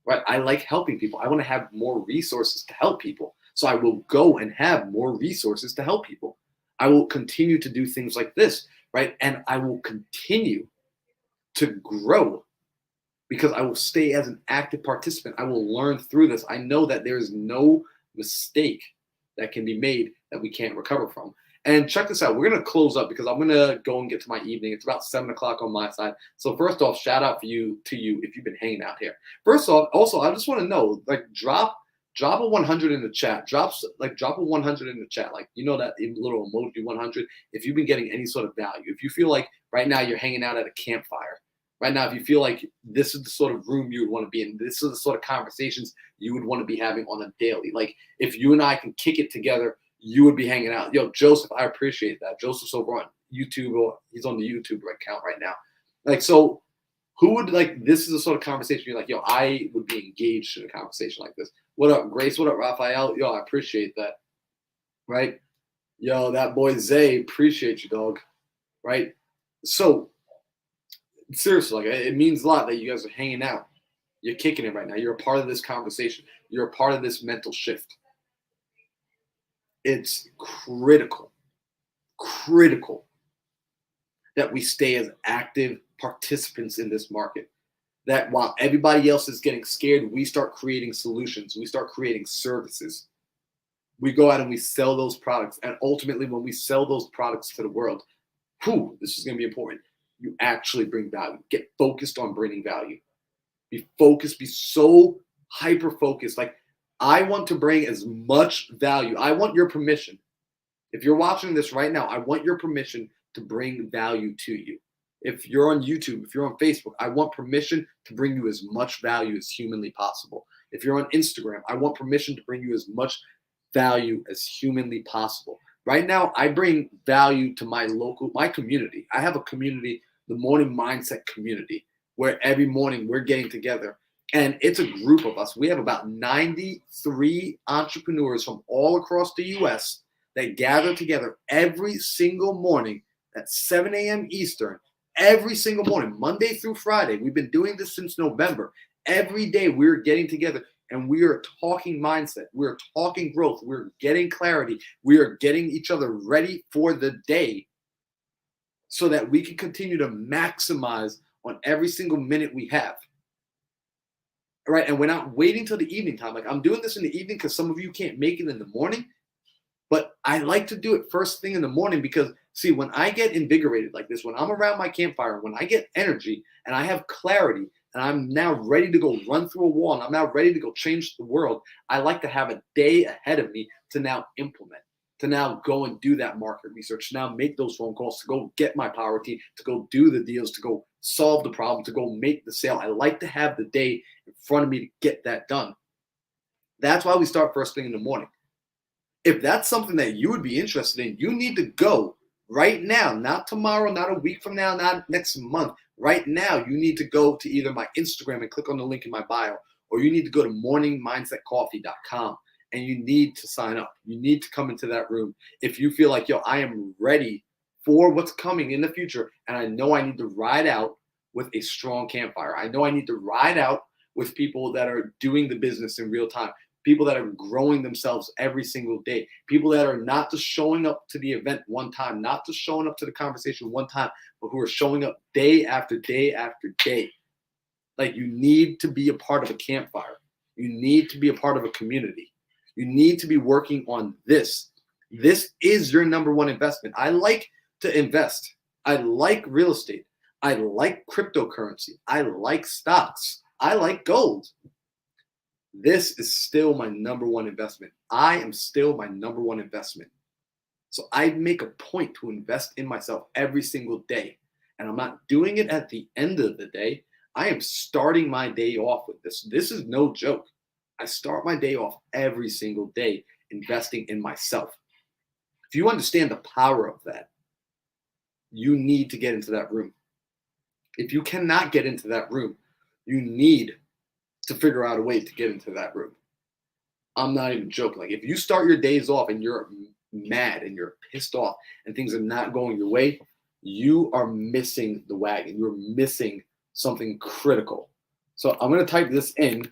A: right? I like helping people. I want to have more resources to help people. So I will go and have more resources to help people. I will continue to do things like this, right? And I will continue to grow because I will stay as an active participant. I will learn through this. I know that there is no mistake that can be made that we can't recover from. And check this out. We're going to close up because I'm going to go and get to my evening. It's about 7 o'clock on my side. So first off, shout out to you if you've been hanging out here. First off, also, I just want to know, like, drop a 100 in the chat. Drop a 100 in the chat. Like, you know, that little emoji 100. If you've been getting any sort of value, if you feel like right now you're hanging out at a campfire, right now, if you feel like this is the sort of room you would want to be in, this is the sort of conversations you would want to be having on a daily. Like, if you and I can kick it together, you would be hanging out. Yo, Joseph, I appreciate that. Joseph's over on YouTube, or he's on the YouTube account right now. Like, so who would, like, this is the sort of conversation you're like, yo, I would be engaged in a conversation like this. What up, Grace? What up, Raphael? Yo, I appreciate that. Right? Yo, that boy Zay, appreciate you, dog. Right? So, seriously, like, it means a lot that you guys are hanging out. You're kicking it right now. You're a part of this conversation. You're a part of this mental shift. It's critical that we stay as active participants in this market. That while everybody else is getting scared, we start creating solutions. We start creating services. We go out and we sell those products. And ultimately, when we sell those products to the world, this is going to be important. You actually bring value. Get focused on bringing value. Be focused. Be so hyper-focused. Like, I want to bring as much value. I want your permission. If you're watching this right now, I want your permission to bring value to you. If you're on YouTube, if you're on Facebook, I want permission to bring you as much value as humanly possible. If you're on Instagram, I want permission to bring you as much value as humanly possible. Right now, I bring value to my community. I have a community, the Morning Mindset community, where every morning we're getting together. And it's a group of us. We have about 93 entrepreneurs from all across the U.S. that gather together every single morning at 7 a.m. Eastern, every single morning, Monday through Friday. We've been doing this since November. Every day we're getting together and we are talking mindset. We're talking growth. We're getting clarity. We are getting each other ready for the day so that we can continue to maximize on every single minute we have. Right, and we're not waiting till the evening time. Like, I'm doing this in the evening because some of you can't make it in the morning, but I like to do it first thing in the morning because, see, when I get invigorated like this, when I'm around my campfire, when I get energy and I have clarity and I'm now ready to go run through a wall and I'm now ready to go change the world, I like to have a day ahead of me to now implement, to now go and do that market research, to now make those phone calls, to go get my power team, to go do the deals, to go solve the problem, to go make the sale. I like to have the day in front of me to get that done. That's why we start first thing in the morning. If that's something that you would be interested in, you need to go right now, not tomorrow, not a week from now, not next month. Right now, you need to go to either my Instagram and click on the link in my bio, or you need to go to morningmindsetcoffee.com and you need to sign up. You need to come into that room. If you feel like, yo, I am ready for what's coming in the future, and I know I need to ride out with a strong campfire. I know I need to ride out with people that are doing the business in real time, people that are growing themselves every single day, people that are not just showing up to the event one time, not just showing up to the conversation one time, but who are showing up day after day after day. Like, you need to be a part of a campfire. You need to be a part of a community. You need to be working on this This is your number one investment. I like to invest. I like real estate. I like cryptocurrency. I like stocks. I like gold. This is still my number one investment. I am still my number one investment. So I make a point to invest in myself every single day. And I'm not doing it at the end of the day. I am starting my day off with this. This is no joke. I start my day off every single day investing in myself. If you understand the power of that, you need to get into that room. If you cannot get into that room, you need to figure out a way to get into that room. I'm not even joking. Like if you start your days off and you're mad and you're pissed off and things are not going your way, you are missing the wagon. You're missing something critical. So I'm going to type this in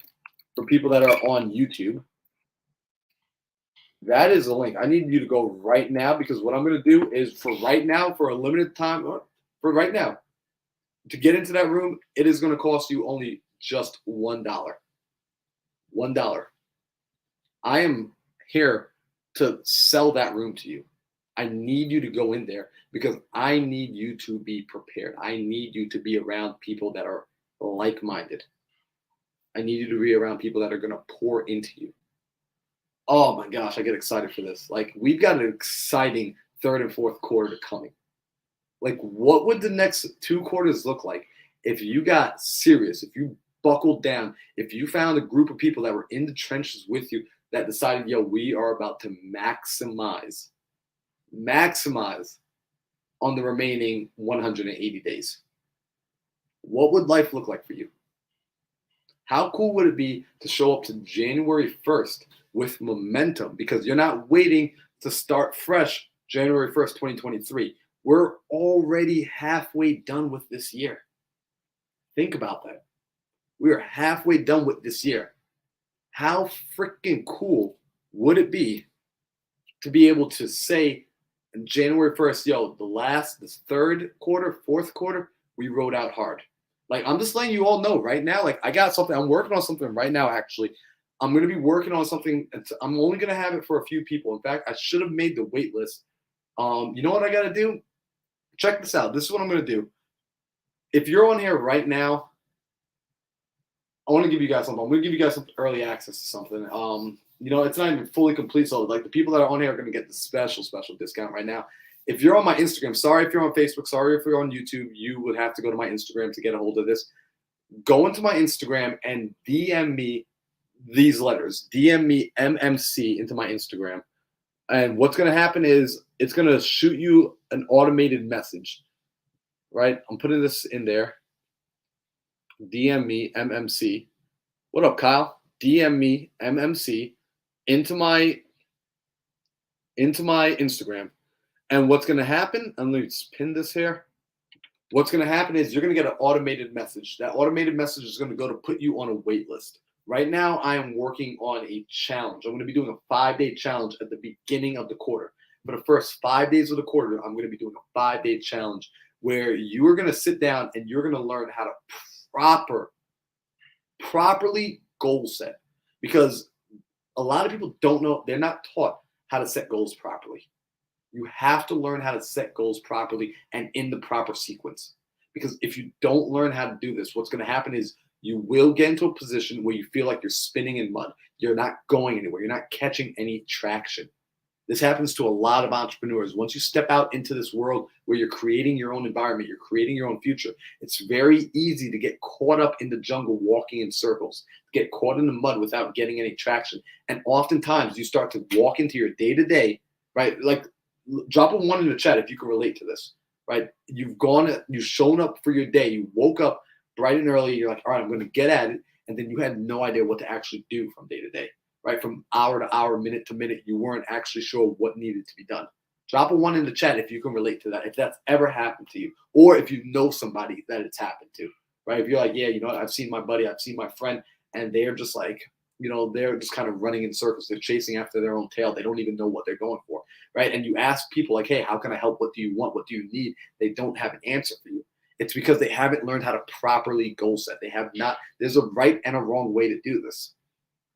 A: for people that are on YouTube. That is the link. I need you to go right now because what I'm going to do is for right now, for a limited time, for right now, to get into that room, it is going to cost you only just $1. $1. I am here to sell that room to you. I need you to go in there because I need you to be prepared. I need you to be around people that are like-minded. I need you to be around people that are going to pour into you. Oh my gosh, I get excited for this. Like we've got an exciting third and fourth quarter coming. Like what would the next 2 quarters look like if you got serious, if you buckled down, if you found a group of people that were in the trenches with you that decided, yo, we are about to maximize on the remaining 180 days. What would life look like for you? How cool would it be to show up to January 1st with momentum because you're not waiting to start fresh January 1st, 2023. We're already halfway done with this year. Think about that. We are halfway done with this year. How freaking cool would it be to be able to say January 1st, yo, this third quarter, fourth quarter, we rode out hard. Like, I'm just letting you all know right now, like, I got something. I'm working on something right now, actually. I'm going to be working on something. I'm only going to have it for a few people. In fact, I should have made the wait list. You know what I got to do? Check this out. This is what I'm going to do. If you're on here right now, I want to give you guys something. I'm going to give you guys some early access to something. It's not even fully complete. So, like, the people that are on here are going to get the special discount right now. If you're on my Instagram, sorry if you're on Facebook, sorry if you're on YouTube, you would have to go to my Instagram to get a hold of this. Go into my Instagram and DM me these letters. DM me MMC into my Instagram. And what's going to happen is it's going to shoot you an automated message, right? I'm putting this in there. DM me MMC. What up, Kyle? DM me MMC into my Instagram. And what's going to happen, and let me just pin this here. What's going to happen is you're going to get an automated message. That automated message is going to go to put you on a wait list. Right now, I am working on a challenge. I'm going to be doing a 5-day challenge at the beginning of the quarter. For the first 5 days of the quarter, I'm going to be doing a 5-day challenge where you are going to sit down and you're going to learn how to properly goal set. Because a lot of people don't know, they're not taught how to set goals properly. You have to learn how to set goals properly and in the proper sequence. Because if you don't learn how to do this, what's going to happen is you will get into a position where you feel like you're spinning in mud. You're not going anywhere. You're not catching any traction. This happens to a lot of entrepreneurs. Once you step out into this world where you're creating your own environment, you're creating your own future, it's very easy to get caught up in the jungle walking in circles, get caught in the mud without getting any traction. And oftentimes you start to walk into your day-to-day, right? Like, drop a 1 in the chat if you can relate to this, right? You've shown up for your day. You woke up bright and early. You're like, all right, I'm going to get at it. And then you had no idea what to actually do from day to day, right? From hour to hour, minute to minute, you weren't actually sure what needed to be done. Drop a 1 in the chat if you can relate to that, if that's ever happened to you, or if you know somebody that it's happened to, right? If you're like, yeah, I've seen my buddy, I've seen my friend, and they're just like, they're just kind of running in circles. They're chasing after their own tail. They don't even know what they're going for, right? And you ask people like, hey, how can I help? What do you want? What do you need? They don't have an answer for you. It's because they haven't learned how to properly goal set. There's a right and a wrong way to do this.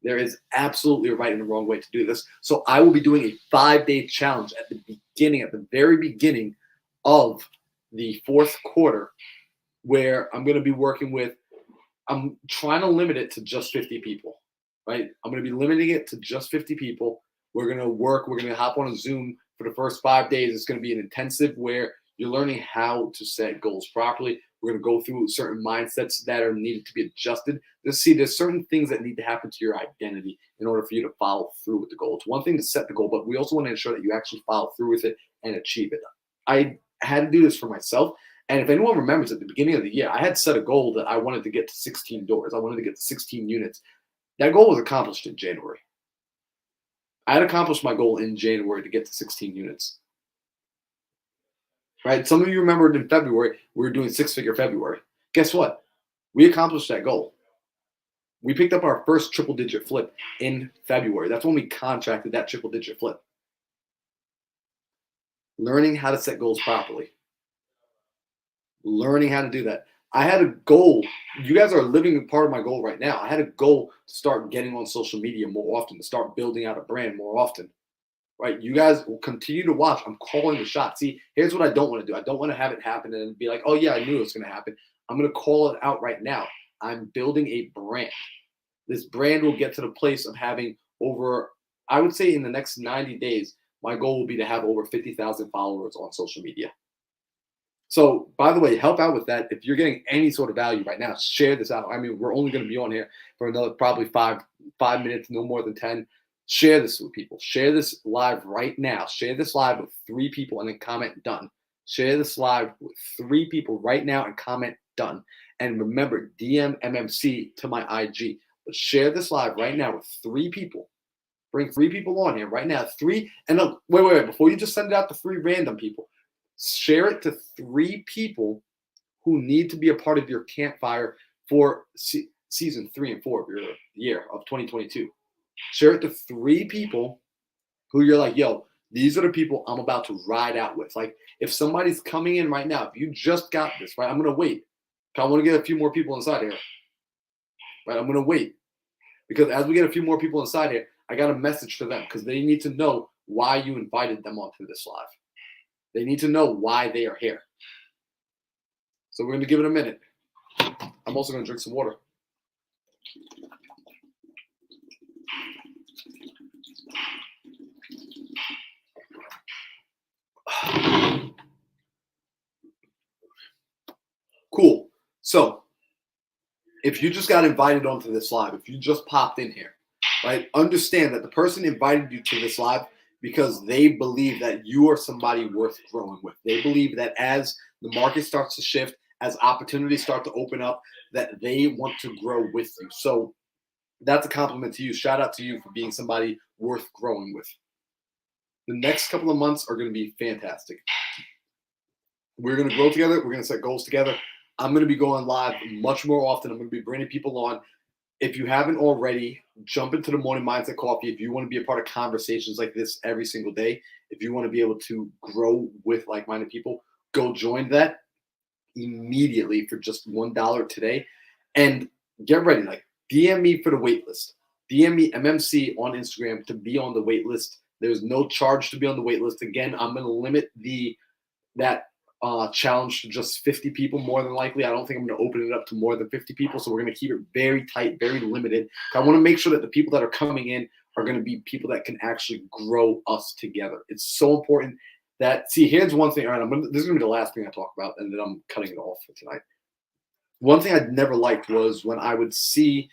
A: There is absolutely a right and a wrong way to do this. So I will be doing a 5-day challenge at the very beginning of the fourth quarter, where I'm going to be working with, I'm trying to limit it to just 50 people, right? I'm going to be limiting it to just 50 people. We're going to we're going to hop on a Zoom for the first 5 days. It's going to be an intensive where you're learning how to set goals properly. We're going to go through certain mindsets that are needed to be adjusted. There's certain things that need to happen to your identity in order for you to follow through with the goal. It's one thing to set the goal, but we also want to ensure that you actually follow through with it and achieve it. I had to do this for myself. And if anyone remembers, at the beginning of the year, I had set a goal that I wanted to get to 16 doors. I wanted to get to 16 units. That goal was accomplished in January. I had accomplished my goal in January to get to 16 units. Right? Some of you remembered in February, we were doing 6-figure February. Guess what? We accomplished that goal. We picked up our first triple-digit flip in February. That's when we contracted that triple-digit flip. Learning how to set goals properly. Learning how to do that. I had a goal. You guys are living a part of my goal right now. I had a goal to start getting on social media more often, to start building out a brand more often. Right? You guys will continue to watch. I'm calling the shot. See, here's what I don't want to do. I don't want to have it happen and be like, oh, yeah, I knew it was going to happen. I'm going to call it out right now. I'm building a brand. This brand will get to the place of having over, I would say in the next 90 days, my goal will be to have over 50,000 followers on social media. So, by the way, help out with that. If you're getting any sort of value right now, share this out. I mean, we're only going to be on here for another probably five minutes, no more than 10. Share this with people. Share this live right now. Share this live with 3 people and then comment done. Share this live with 3 people right now and comment done. And remember, DM MMC to my IG. But share this live right now with 3 people. Bring 3 people on here right now. 3, and no, wait. Before you just send it out to 3 random people, share it to 3 people who need to be a part of your campfire for season 3 and 4 of your year of 2022. Share it to 3 people who you're like, yo, these are the people I'm about to ride out with. Like, if somebody's coming in right now, if you just got this, right, I'm going to wait. I want to get a few more people inside here. Right, I'm going to wait. Because as we get a few more people inside here, I got a message for them because they need to know why you invited them onto this live. They need to know why they are here. So we're going to give it a minute. I'm also going to drink some water. Cool. So if you just got invited onto this live, if you just popped in here, right, understand that the person invited you to this live because they believe that you are somebody worth growing with. They believe that as the market starts to shift, as opportunities start to open up, that they want to grow with you. So that's a compliment to you. Shout out to you for being somebody worth growing with. The next couple of months are going to be fantastic. We're going to grow together. We're going to set goals together. I'm going to be going live much more often. I'm going to be bringing people on. If you haven't already, jump into the Morning Mindset Coffee. If you want to be a part of conversations like this every single day, if you want to be able to grow with like-minded people, go join that immediately for just $1 today. And get ready. Like, DM me for the wait list. DM me MMC on Instagram to be on the wait list. There's no charge to be on the wait list. Again, I'm going to limit that challenge to just 50 people more than likely. I don't think I'm going to open it up to more than 50 people. So we're going to keep it very tight, very limited. I want to make sure that the people that are coming in are going to be people that can actually grow us together. It's so important that, see, here's one thing. All right, this is going to be the last thing I talk about, and then I'm cutting it off for tonight. One thing I'd never liked was when I would see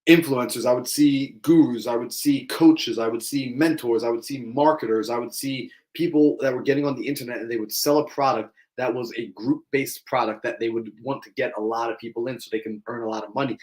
A: influencers, I would see gurus, I would see coaches, I would see mentors, I would see marketers, I would see people that were getting on the internet and they would sell a product that was a group-based product that they would want to get a lot of people in so they can earn a lot of money.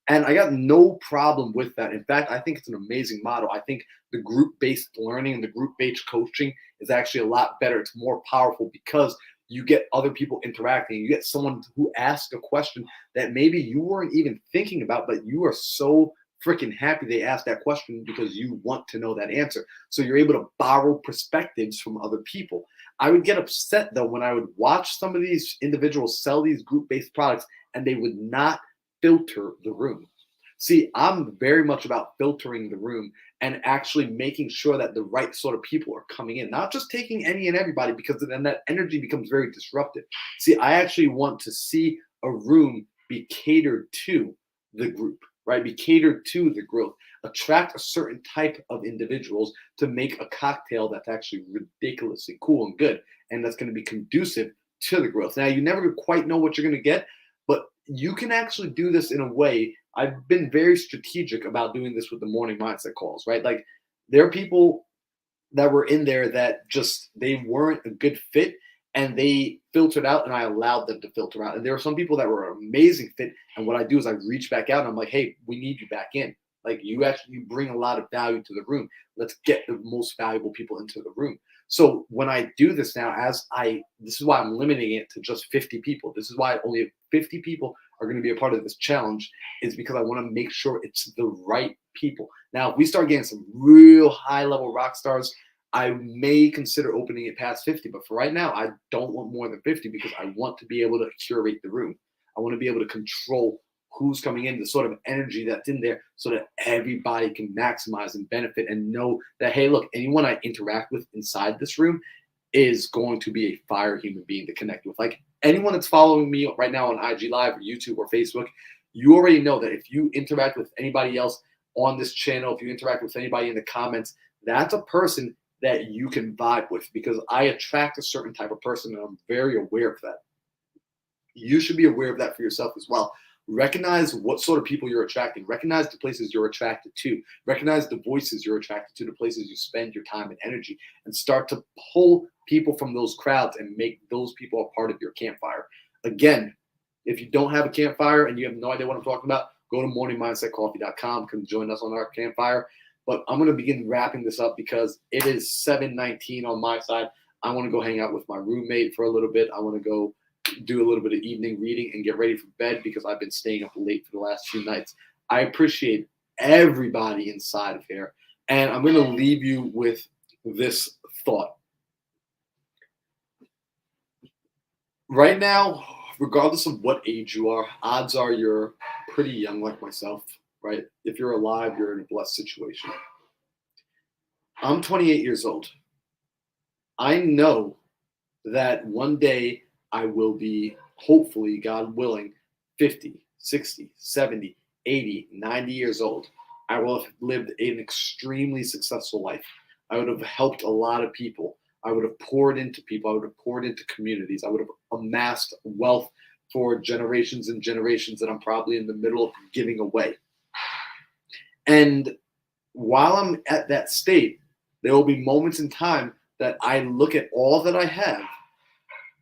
A: And I got no problem with that. In fact, I think it's an amazing model. I think the group-based learning and the group-based coaching is actually a lot better. It's more powerful because you get other people interacting. You get someone who asks a question that maybe you weren't even thinking about, but you are so freaking happy they asked that question because you want to know that answer. So you're able to borrow perspectives from other people. I would get upset, though, when I would watch some of these individuals sell these group-based products and they would not filter the room. See, I'm very much about filtering the room and actually making sure that the right sort of people are coming in, not just taking any and everybody, because then that energy becomes very disruptive. See, I actually want to see a room be catered to the group, right? Be catered to the growth, attract a certain type of individuals to make a cocktail that's actually ridiculously cool and good, and that's going to be conducive to the growth. Now, you never quite know what you're going to get, but you can actually do this in a way. I've been very strategic about doing this with the morning mindset calls, right? Like there are people that were in there that just they weren't a good fit and they filtered out and I allowed them to filter out. And there are some people that were an amazing fit. And what I do is I reach back out and I'm like, hey, we need you back in. Like you bring a lot of value to the room. Let's get the most valuable people into the room. So when I do this now, this is why I'm limiting it to just 50 people. This is why only 50 people are going to be a part of this challenge, is because I want to make sure it's the right people. Now, if we start getting some real high level rock stars, I may consider opening it past 50. But for right now, I don't want more than 50 because I want to be able to curate the room. I want to be able to control who's coming in, the sort of energy that's in there, so that everybody can maximize and benefit and know that, hey, look, anyone I interact with inside this room is going to be a fire human being to connect with. Like anyone that's following me right now on IG Live or YouTube or Facebook, you already know that if you interact with anybody else on this channel, if you interact with anybody in the comments, that's a person that you can vibe with, because I attract a certain type of person and I'm very aware of that. You should be aware of that for yourself as well. Recognize what sort of people you're attracting. Recognize the places you're attracted to. Recognize the voices you're attracted to, the places you spend your time and energy, and start to pull people from those crowds and make those people a part of your campfire. Again, if you don't have a campfire and you have no idea what I'm talking about, go to morningmindsetcoffee.com. Come join us on our campfire. But I'm going to begin wrapping this up because it is 7:19 on my side. I want to go hang out with my roommate for a little bit. I want to go do a little bit of evening reading and get ready for bed because I've been staying up late for the last few nights. I appreciate everybody inside of here. And I'm going to leave you with this thought. Right now, regardless of what age you are, odds are you're pretty young like myself, right? If you're alive, you're in a blessed situation. I'm 28 years old. I know that one day I will be, hopefully, God willing, 50, 60, 70, 80, 90 years old. I will have lived an extremely successful life. I would have helped a lot of people. I would have poured into people. I would have poured into communities. I would have amassed wealth for generations and generations that I'm probably in the middle of giving away. And while I'm at that state, there will be moments in time that I look at all that I have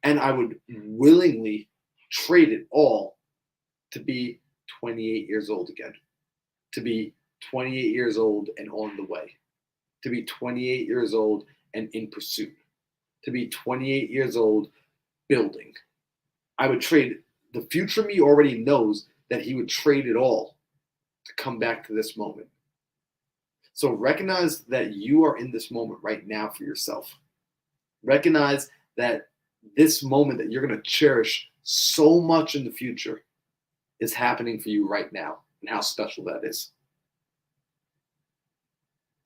A: and I would willingly trade it all to be 28 years old again, to be 28 years old and on the way, to be 28 years old and in pursuit, to be 28 years old building. I would trade. The future me already knows that he would trade it all to come back to this moment. So recognize that you are in this moment right now for yourself. Recognize that this moment that you're going to cherish so much in the future is happening for you right now, and how special that is.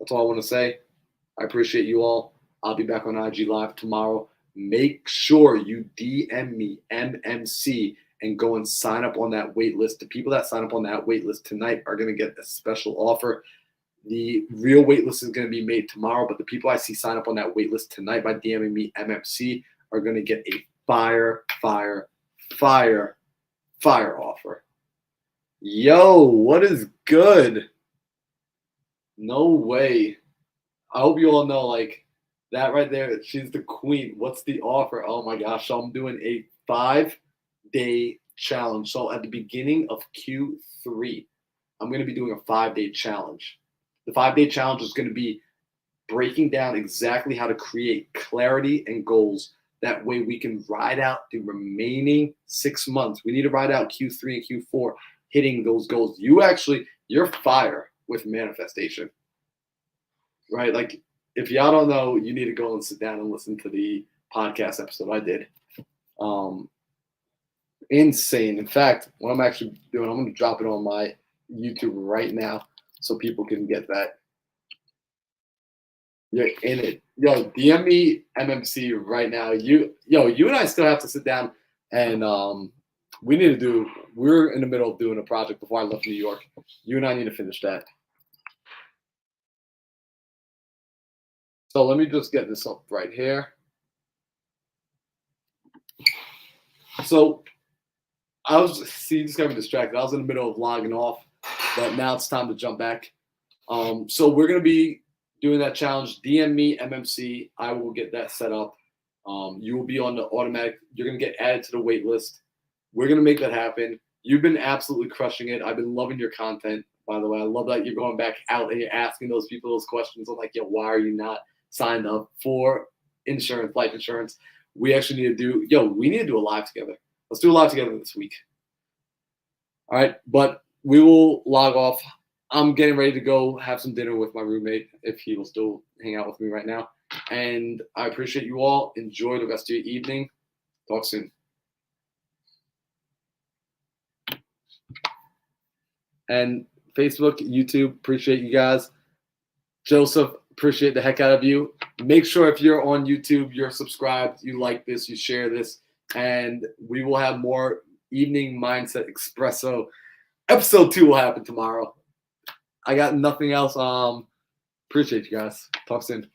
A: That's all I want to say. I appreciate you all. I'll be back on IG Live tomorrow. Make sure you DM me MMC and go and sign up on that wait list. The people that sign up on that wait list tonight are going to get a special offer. The real wait list is going to be made tomorrow, but the people I see sign up on that wait list tonight by DMing me MMC are going to get a fire offer. Yo, what is good? No way. I hope you all know, like, that right there, she's the queen. What's the offer? Oh my gosh. So I'm doing a 5-day challenge. So at the beginning of Q3, I'm going to be doing a 5-day challenge. The 5-day challenge is going to be breaking down exactly how to create clarity and goals. That way we can ride out the remaining 6 months. We need to ride out Q3 and Q4 hitting those goals. You're fire with manifestation, right? Like, if y'all don't know, you need to go and sit down and listen to the podcast episode I did. Insane. In fact, what I'm actually doing, I'm going to drop it on my YouTube right now so people can get that. You're in it. Yo, DM me MMC right now. You and I still have to sit down and we need to do. We're in the middle of doing a project before I left New York. You and I need to finish that. So let me just get this up right here. So I was just got me distracted. I was in the middle of logging off, but now it's time to jump back. So we're gonna be doing that challenge. DM me MMC. I will get that set up. You will be on the automatic. You're gonna get added to the wait list. We're gonna make that happen. You've been absolutely crushing it. I've been loving your content, by the way. I love that you're going back out and you're asking those people those questions. I'm like, yo, why are you not signed up for insurance, life insurance? We actually need to do. We need to do a live together. Let's do a live together this week. All right, but we will log off. I'm getting ready to go have some dinner with my roommate if he will still hang out with me right now. And I appreciate you all. Enjoy the rest of your evening. Talk soon. And Facebook, YouTube, appreciate you guys. Joseph, appreciate the heck out of you. Make sure if you're on YouTube, you're subscribed, you like this, you share this, and we will have more Evening Mindset Espresso. Episode 2 will happen tomorrow. I got nothing else. Appreciate you guys. Talk soon.